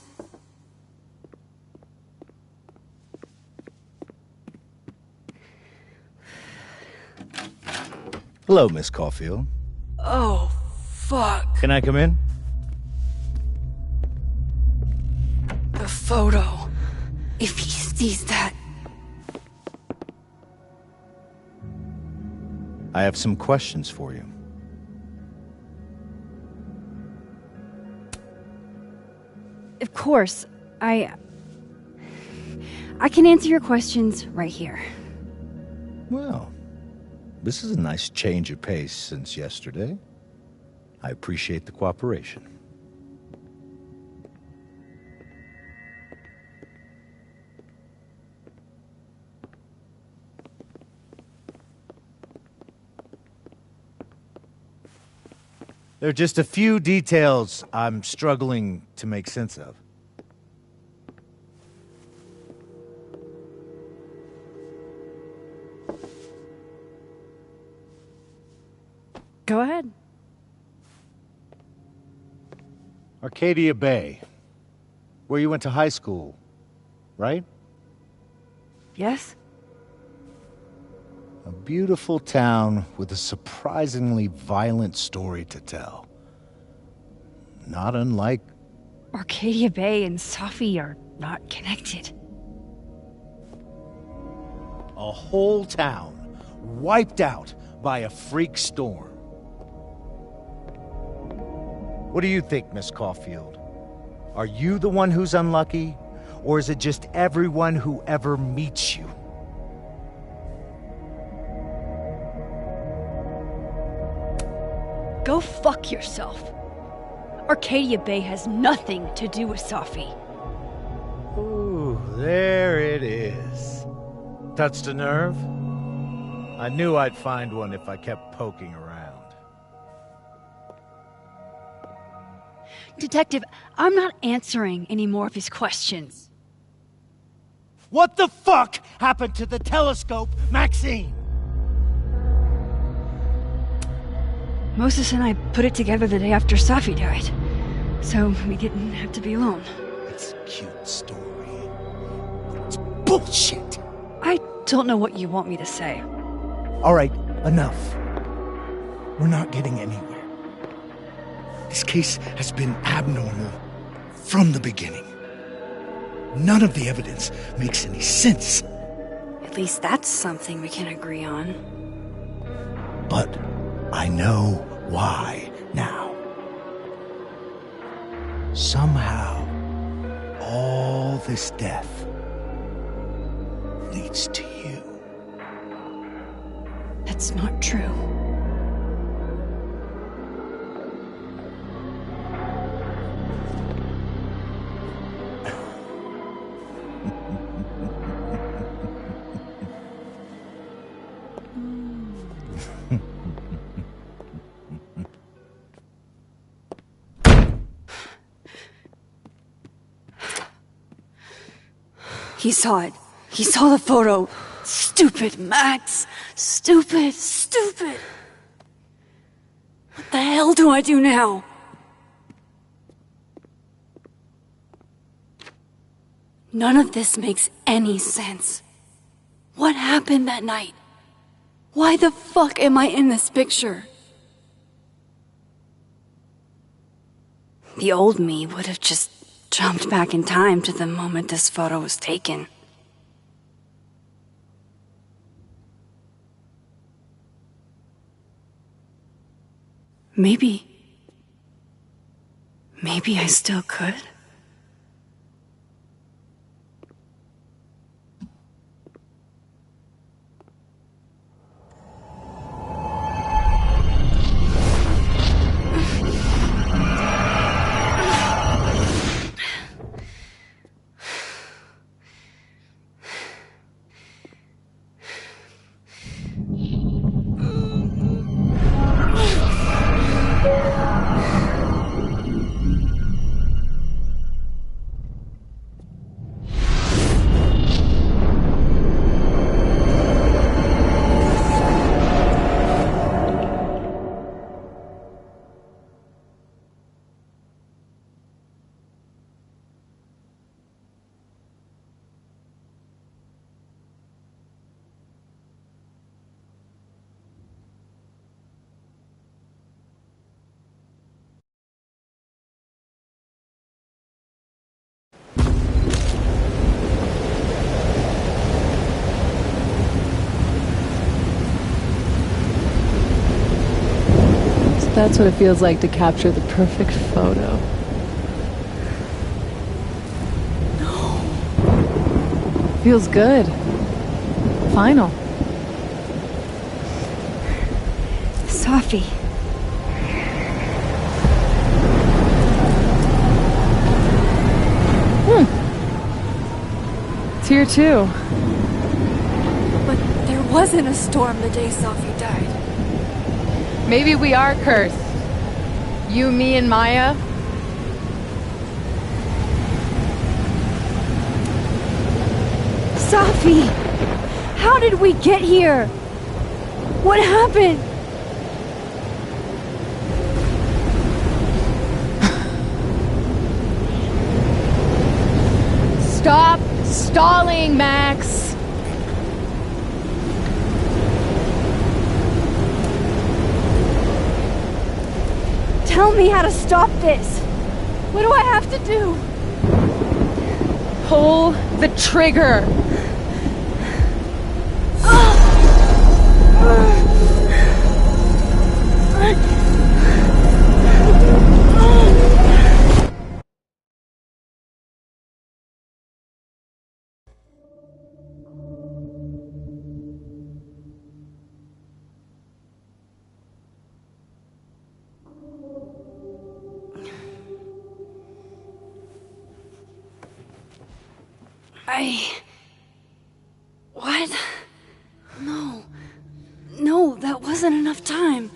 Hello, Miss Caulfield. Oh, fuck. Can I come in? The photo. If he sees that... I have some questions for you. Of course, I can answer your questions right here. Well, this is a nice change of pace since yesterday. I appreciate the cooperation. There are just a few details I'm struggling to make sense of. Go ahead. Arcadia Bay, where you went to high school, right? Yes? A beautiful town with a surprisingly violent story to tell. Not unlike... Arcadia Bay and Safi are not connected. A whole town wiped out by a freak storm. What do you think, Miss Caulfield? Are you the one who's unlucky, or is it just everyone who ever meets you? Go fuck yourself. Arcadia Bay has nothing to do with Safi. Ooh, there it is. Touched a nerve? I knew I'd find one if I kept poking around. Detective, I'm not answering any more of his questions. What the fuck happened to the telescope, Maxine? Moses and I put it together the day after Safi died, so we didn't have to be alone. It's a cute story. It's bullshit! I don't know what you want me to say. All right, enough. We're not getting anywhere. This case has been abnormal from the beginning. None of the evidence makes any sense. At least that's something we can agree on. But I know why now. Somehow, all this death leads to you. That's not true. He saw it. He saw the photo. Stupid, Max. Stupid, stupid. What the hell do I do now? None of this makes any sense. What happened that night? Why the fuck am I in this picture? The old me would have just jumped back in time to the moment this photo was taken. Maybe I still could. That's what it feels like to capture the perfect photo. No. Feels good. Final. Safi. It's here too. But there wasn't a storm the day Safi died. Maybe we are cursed. You, me, and Maya. Safi! How did we get here? What happened? Stop stalling, Max! Tell me how to stop this! What do I have to do? Pull the trigger! What? No, that wasn't enough time.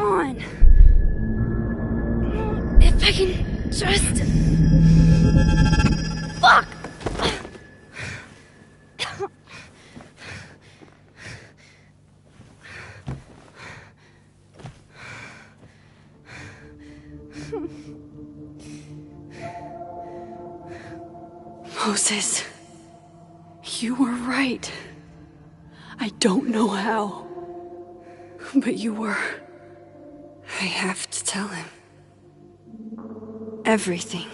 on. If I can just... Fuck! Moses, you were right. I don't know how, but you were. I have to tell him everything.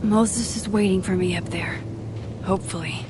Moses is waiting for me up there. Hopefully.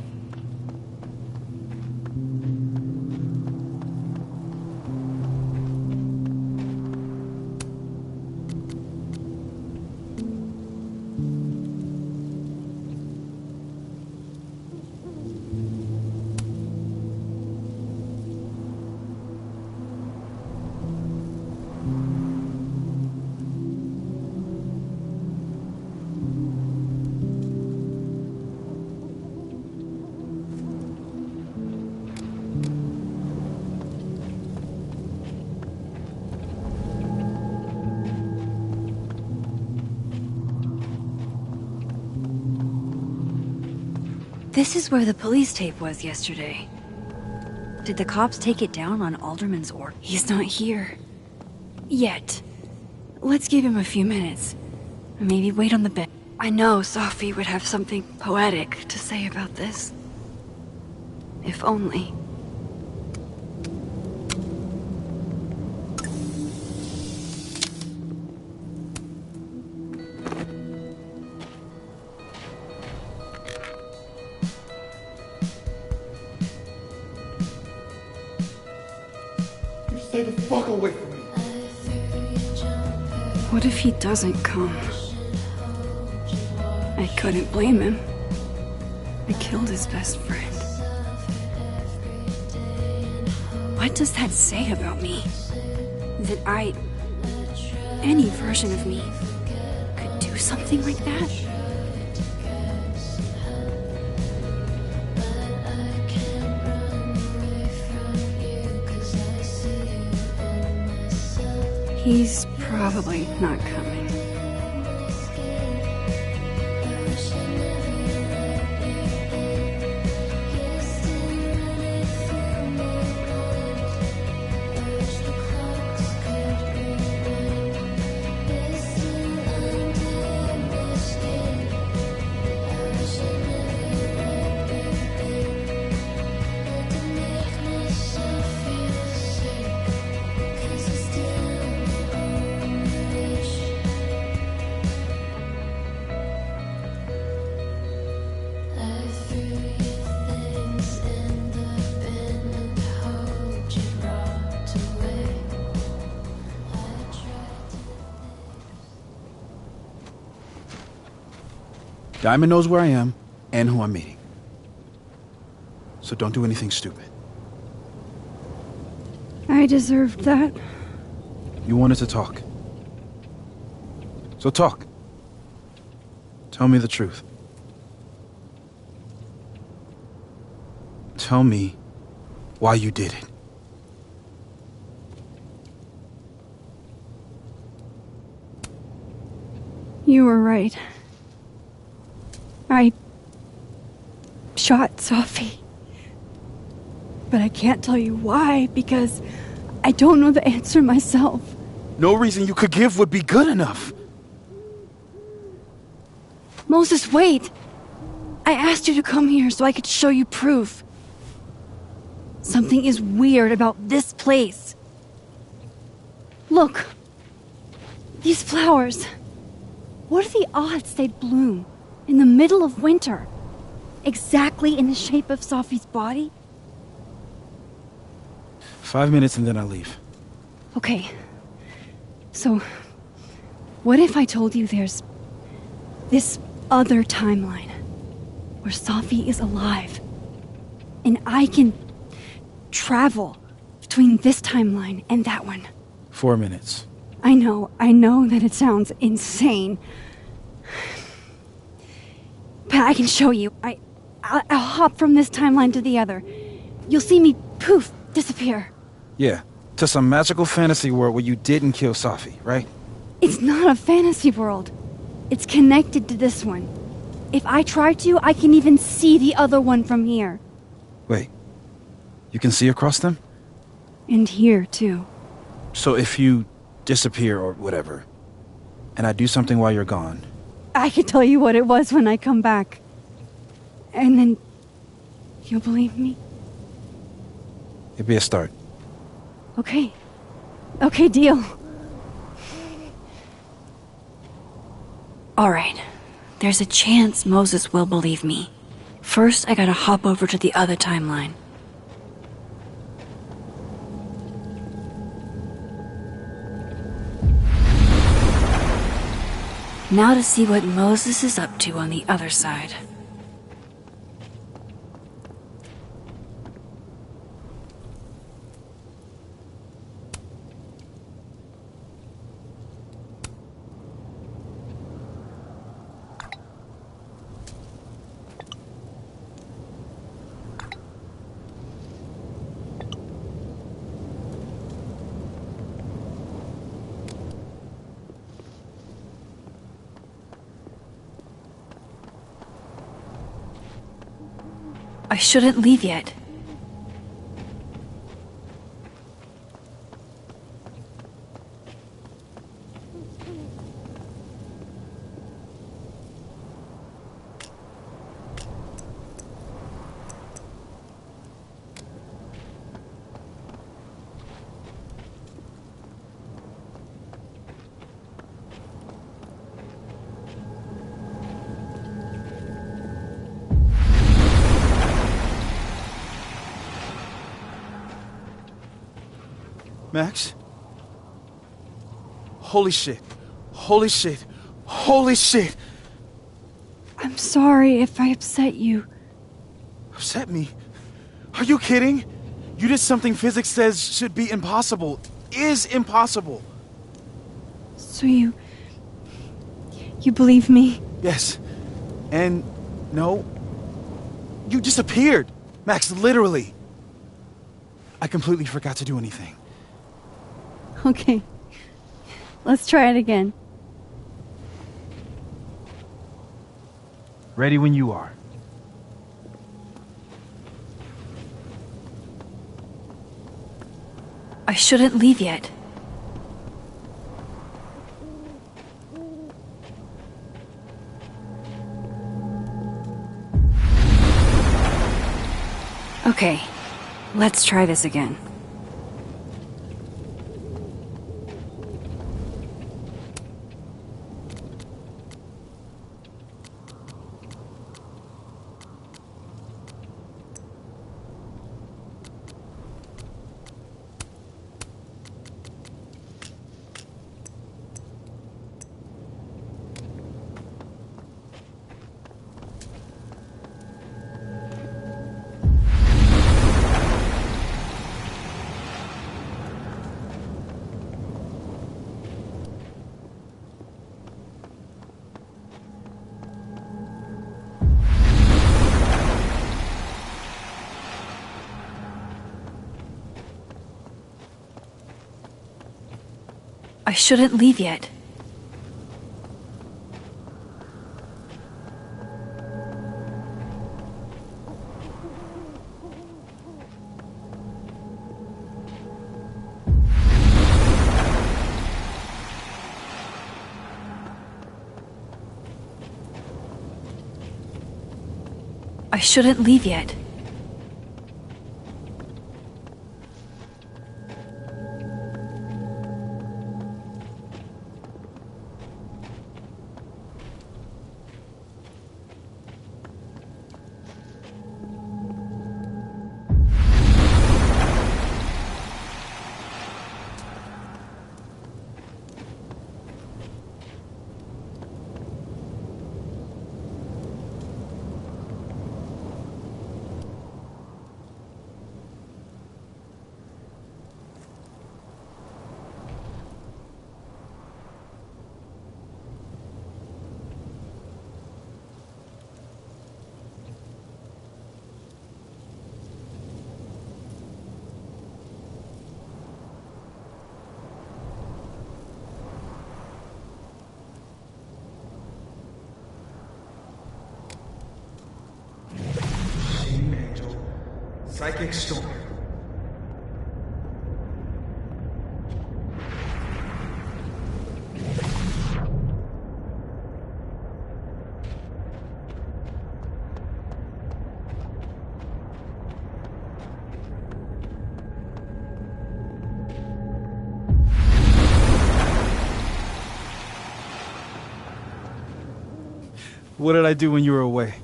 This is where the police tape was yesterday. Did the cops take it down on Alderman's order? He's not here. Yet. Let's give him a few minutes. Maybe wait on the bed. I know Sophie would have something poetic to say about this. If only. Stay the fuck away from me. What if he doesn't come? I couldn't blame him. I killed his best friend. What does that say about me? That any version of me, could do something like that? He's probably not coming. Diamond knows where I am and who I'm meeting. So don't do anything stupid. I deserved that. You wanted to talk. So talk. Tell me the truth. Tell me why you did it. You were right. I shot Sophie. But I can't tell you why, because I don't know the answer myself. No reason you could give would be good enough. Moses, wait! I asked you to come here so I could show you proof. Something is weird about this place. Look. These flowers. What are the odds they'd bloom in the middle of winter? Exactly in the shape of Sophie's body? 5 minutes and then I leave. Okay. So, what if I told you there's this other timeline where Sophie is alive and I can travel between this timeline and that one? 4 minutes. I know that it sounds insane. But I can show you. I'll hop from this timeline to the other. You'll see me, poof, disappear. Yeah, to some magical fantasy world where you didn't kill Sophie, right? It's not a fantasy world. It's connected to this one. If I try to, I can even see the other one from here. Wait, you can see across them? And here, too. So if you disappear or whatever, and I do something while you're gone... I can tell you what it was when I come back. And then... you'll believe me? It'd be a start. Okay. Okay, deal. Alright. There's a chance Moses will believe me. First, I gotta hop over to the other timeline. Now to see what Moses is up to on the other side. I shouldn't leave yet. Max? Holy shit. Holy shit. Holy shit! I'm sorry if I upset you. Upset me? Are you kidding? You did something physics says should be impossible. Is impossible. So you believe me? Yes. And no. You disappeared. Max, literally. I completely forgot to do anything. Okay. Let's try it again. Ready when you are. I shouldn't leave yet. Okay, let's try this again. shouldn't leave yet. I shouldn't leave yet. Psychic storm. What did I do when you were away?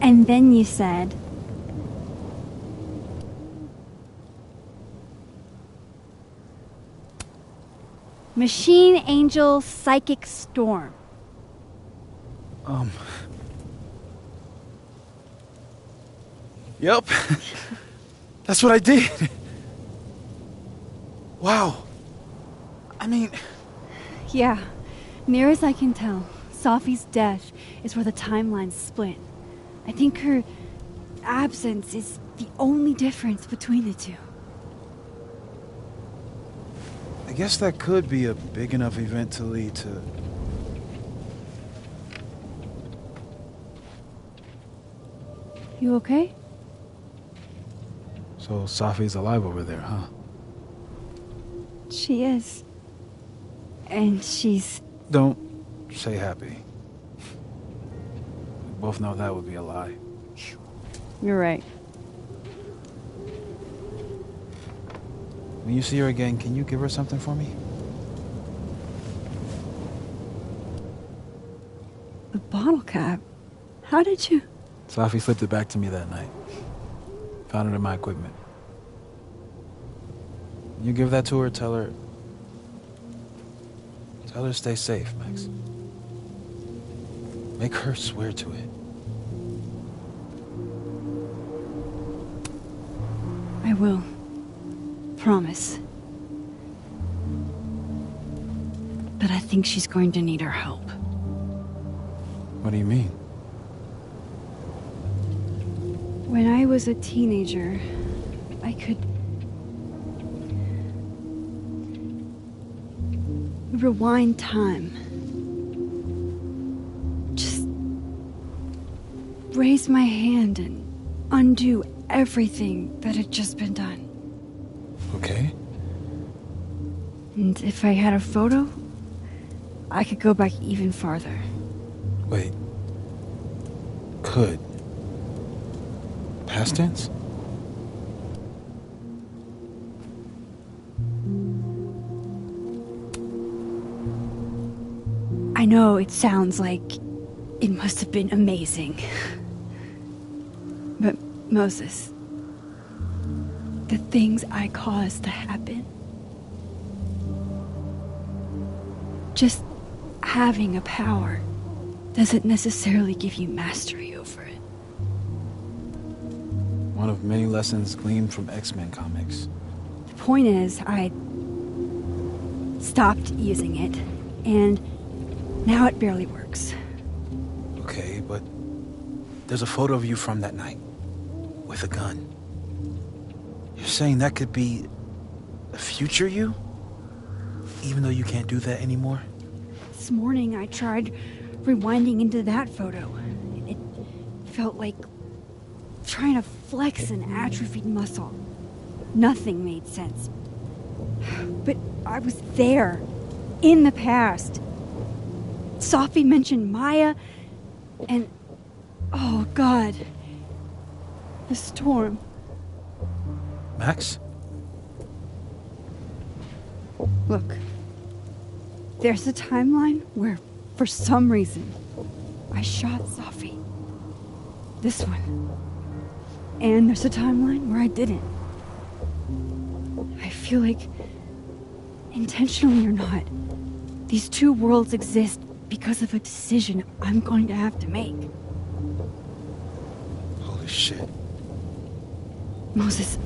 And then you said... Machine Angel Psychic Storm. Yep. That's what I did. Wow. I mean... Yeah, near as I can tell, Sophie's death is where the timelines split. I think her absence is the only difference between the two. I guess that could be a big enough event to lead to... You okay? So Sophie's alive over there, huh? She is. And she's... Don't say happy. We both know that would be a lie. You're right. When you see her again, can you give her something for me? The bottle cap? How did you... Sophie slipped it back to me that night. Found it in my equipment. You give that to her, tell her to stay safe, Max. Make her swear to it. I will. Promise. But I think she's going to need our help. What do you mean? When I was a teenager, I could... rewind time. Just raise my hand and undo everything that had just been done. Okay. And if I had a photo, I could go back even farther. Wait. Could. Past tense? I know it sounds like it must have been amazing. But Moses, the things I caused to happen, just having a power doesn't necessarily give you mastery over it. One of many lessons gleaned from X-Men comics. The point is, I stopped using it, and now it barely works. Okay, but there's a photo of you from that night. With a gun. You're saying that could be a future you? Even though you can't do that anymore? This morning I tried rewinding into that photo. It felt like trying to flex an atrophied muscle. Nothing made sense. But I was there, in the past. Sophie mentioned Maya, and oh God, the storm. Max? Look, there's a timeline where, for some reason, I shot Sophie. This one. And there's a timeline where I didn't. I feel like, intentionally or not, these two worlds exist because of a decision I'm going to have to make. Holy shit. Moses,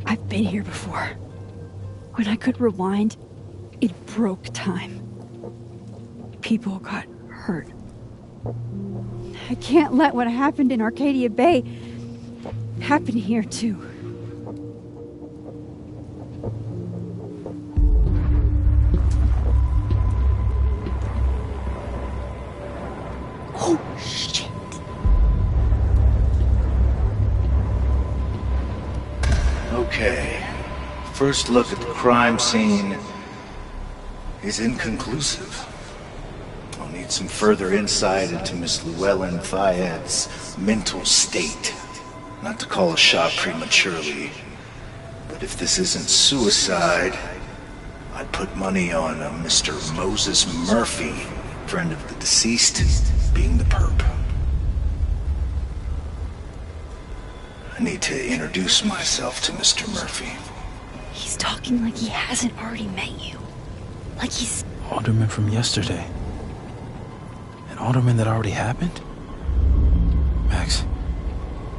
I've been here before. When I could rewind, it broke time. People got hurt. I can't let what happened in Arcadia Bay happen here, too. Oh, shit. Okay. First look at the crime scene is inconclusive. I'll need some further insight into Miss Llewellyn Fayette's mental state. Not to call a shot prematurely, but if this isn't suicide, I'd put money on a Mr. Moses Murphy, friend of the deceased, being the perp. I need to introduce myself to Mr. Murphy. He's talking like he hasn't already met you. Like he's... Alderman from yesterday. An alderman that already happened? Max,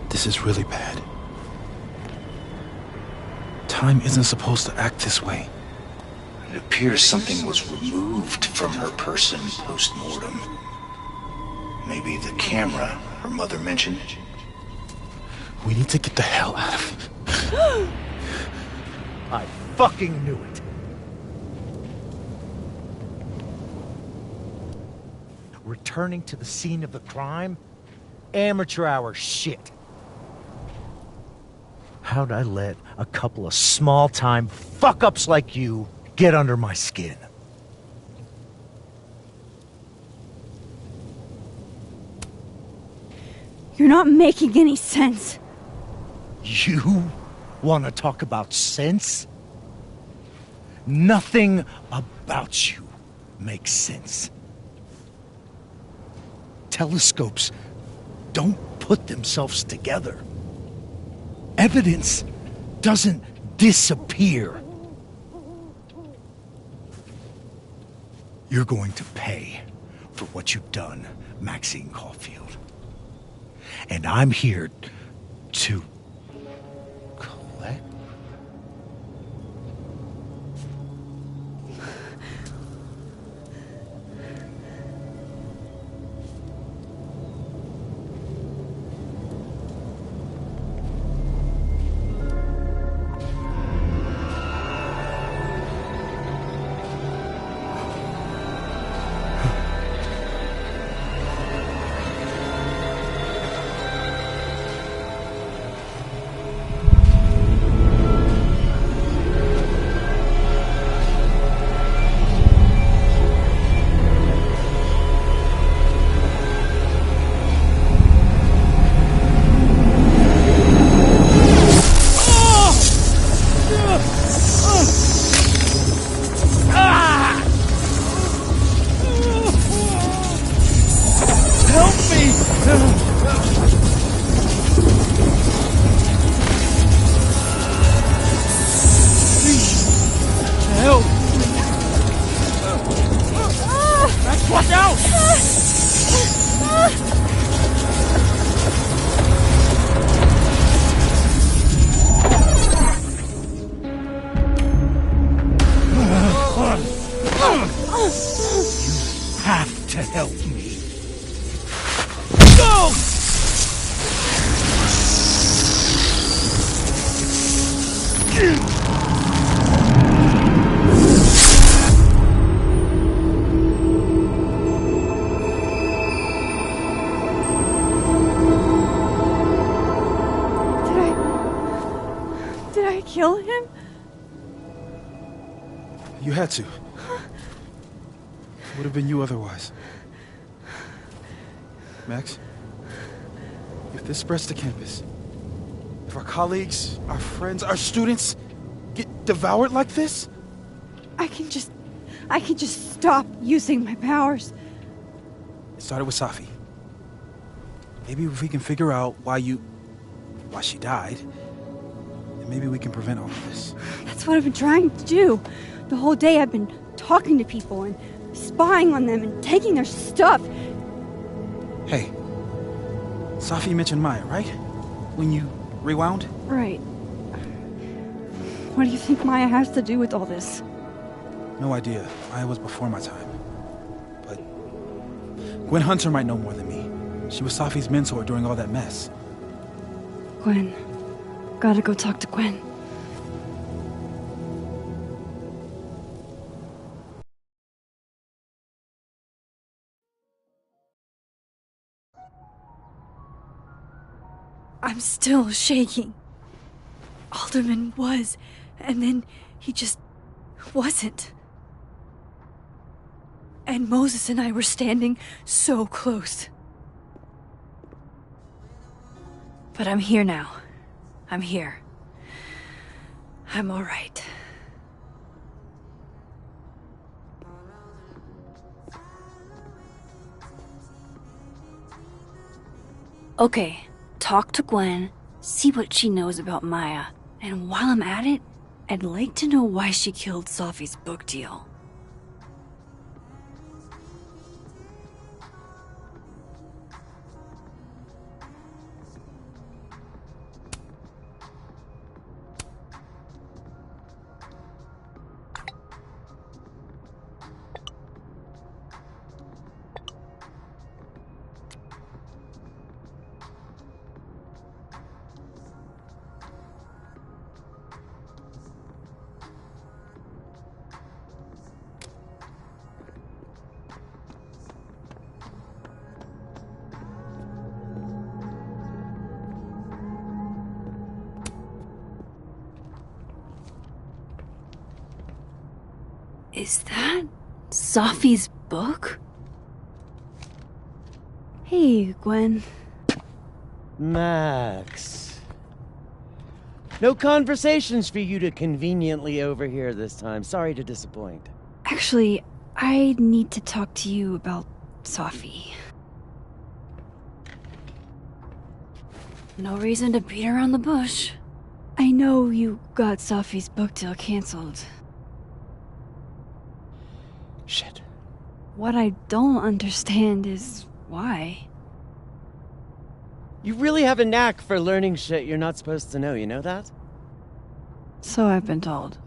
this is really bad. Time isn't supposed to act this way. It appears something was removed from her person post-mortem. Maybe the camera her mother mentioned. We need to get the hell out of here. I fucking knew it. Returning to the scene of the crime? Amateur hour shit. How'd I let a couple of small-time fuck-ups like you get under my skin? You're not making any sense. You want to talk about sense? Nothing about you makes sense. Telescopes don't put themselves together. Evidence doesn't disappear. You're going to pay for what you've done, Maxine Caulfield. And I'm here to collect. Have to help me. Go! had to. It would have been you otherwise. Max, if this spreads to campus, if our colleagues, our friends, our students get devoured like this... I can just stop using my powers. It started with Safi. Maybe if we can figure out why she died, then maybe we can prevent all of this. That's what I've been trying to do. The whole day I've been talking to people and spying on them and taking their stuff. Hey, Safi mentioned Maya, right? When you rewound? Right. What do you think Maya has to do with all this? No idea. Maya was before my time. But Gwen Hunter might know more than me. She was Safi's mentor during all that mess. Gwen. Gotta go talk to Gwen. I'm still shaking. Alderman was, and then he just wasn't. And Moses and I were standing so close. But I'm here now. I'm here. I'm all right. Okay, talk to Gwen, see what she knows about Maya, and while I'm at it, I'd like to know why she killed Safi's book deal. Is that Safi's book? Hey, Gwen. Max. No conversations for you to conveniently overhear this time. Sorry to disappoint. Actually, I need to talk to you about Safi. No reason to beat around the bush. I know you got Safi's book deal canceled. Shit. What I don't understand is why. You really have a knack for learning shit you're not supposed to know, you know that? So I've been told.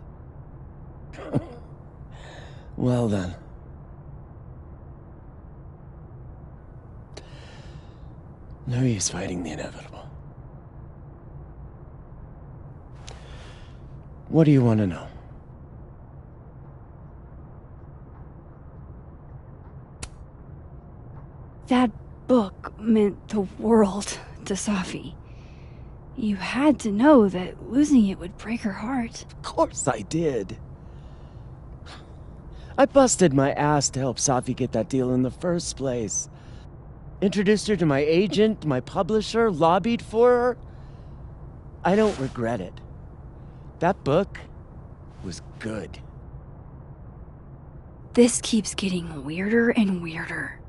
Well then. No use fighting the inevitable. What do you want to know? That book meant the world to Safi. You had to know that losing it would break her heart. Of course I did. I busted my ass to help Safi get that deal in the first place. Introduced her to my agent, my publisher, lobbied for her. I don't regret it. That book was good. This keeps getting weirder and weirder.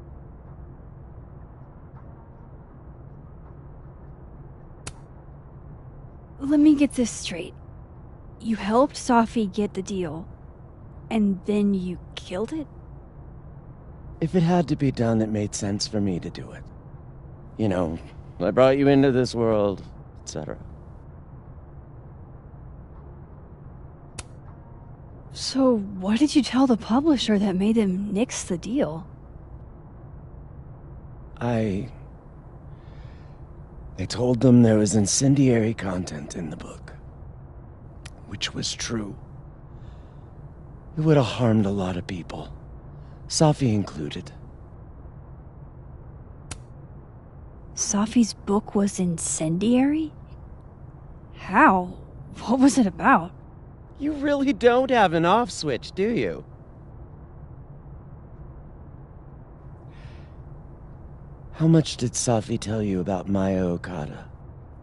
Let me get this straight. You helped Safi get the deal, and then you killed it? If it had to be done, it made sense for me to do it. You know, I brought you into this world, etc. So what did you tell the publisher that made them nix the deal? They told them there was incendiary content in the book. Which was true. It would have harmed a lot of people. Safi included. Safi's book was incendiary? How? What was it about? You really don't have an off switch, do you? How much did Safi tell you about Maya Okada?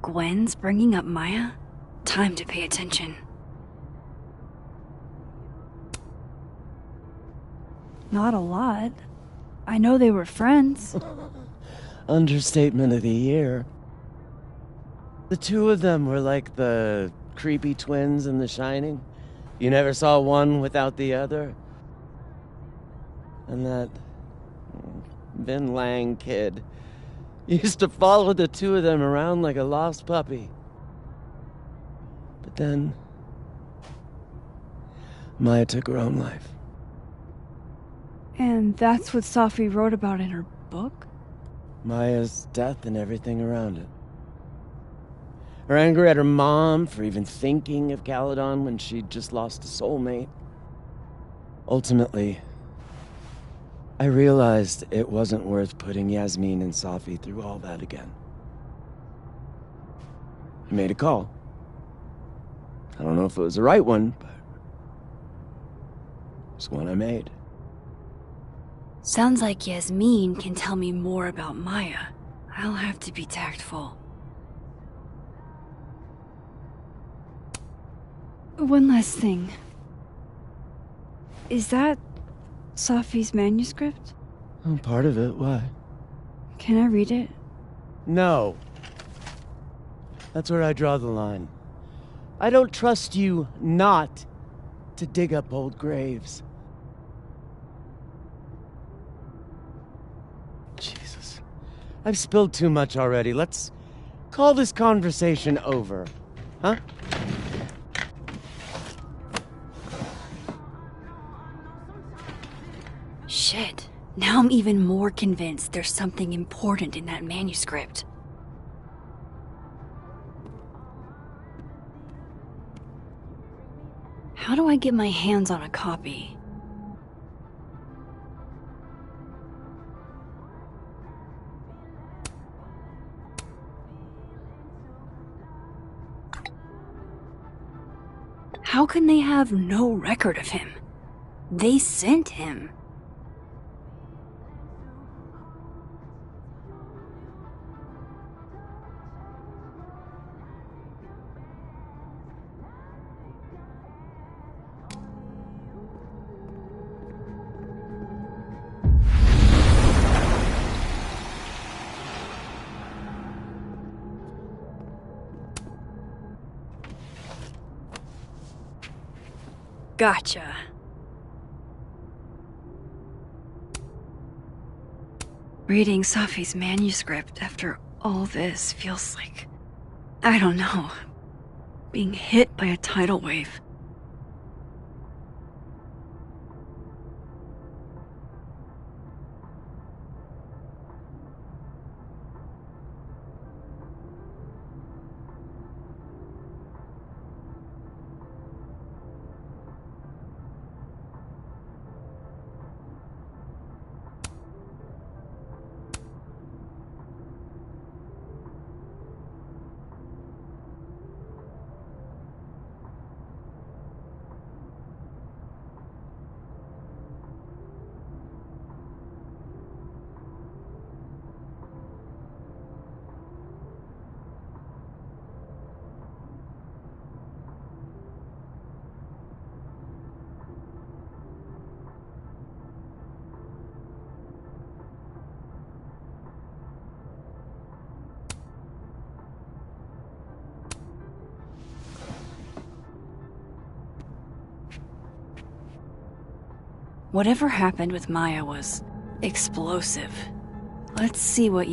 Gwen's bringing up Maya? Time to pay attention. Not a lot. I know they were friends. Understatement of the year. The two of them were like the creepy twins in The Shining. You never saw one without the other. And that Vin Lang kid used to follow the two of them around like a lost puppy. But then Maya took her own life. And that's what Safi wrote about in her book? Maya's death and everything around it. Her anger at her mom for even thinking of Caledon when she'd just lost a soulmate. Ultimately, I realized it wasn't worth putting Yasmin and Safi through all that again. I made a call. I don't know if it was the right one, but it's one I made. Sounds like Yasmin can tell me more about Maya. I'll have to be tactful. One last thing. Is that Safi's manuscript? Oh, part of it. Why? Can I read it? No. That's where I draw the line. I don't trust you not to dig up old graves. Jesus. I've spilled too much already. Let's call this conversation over. Huh? Shit. Now I'm even more convinced there's something important in that manuscript. How do I get my hands on a copy? How can they have no record of him? They sent him. Gotcha. Reading Safi's manuscript after all this feels like, I don't know, being hit by a tidal wave. Whatever happened with Maya was explosive. Let's see what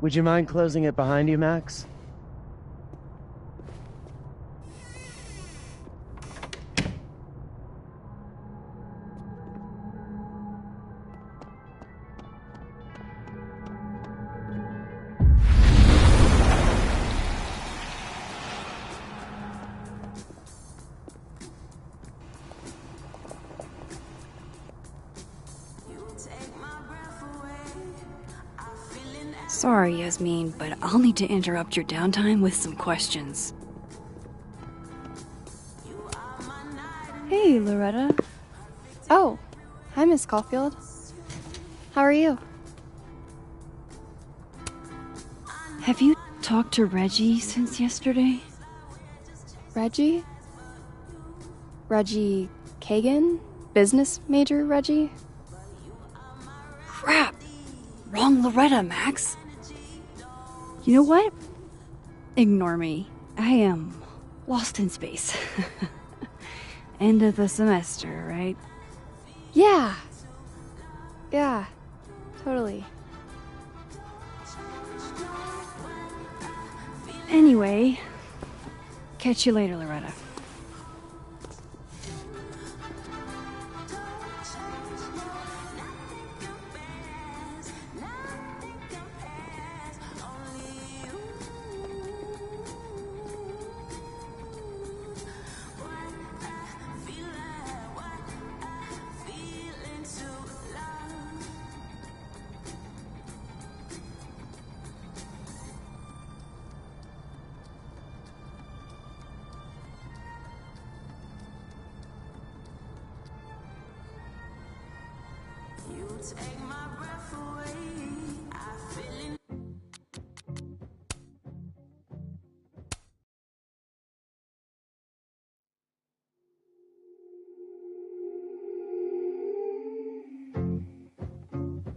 Would you mind closing it behind you, Max? Sorry, Yasmin, but I'll need to interrupt your downtime with some questions. Hey, Loretta. Oh, hi, Miss Caulfield. How are you? Have you talked to Reggie since yesterday? Reggie? Reggie Kagan? Business major Reggie? Crap! Wrong Loretta, Max. You know what? Ignore me. I am lost in space. End of the semester, right? Yeah. Yeah, totally. Anyway, catch you later, Loretta. Take my breath away.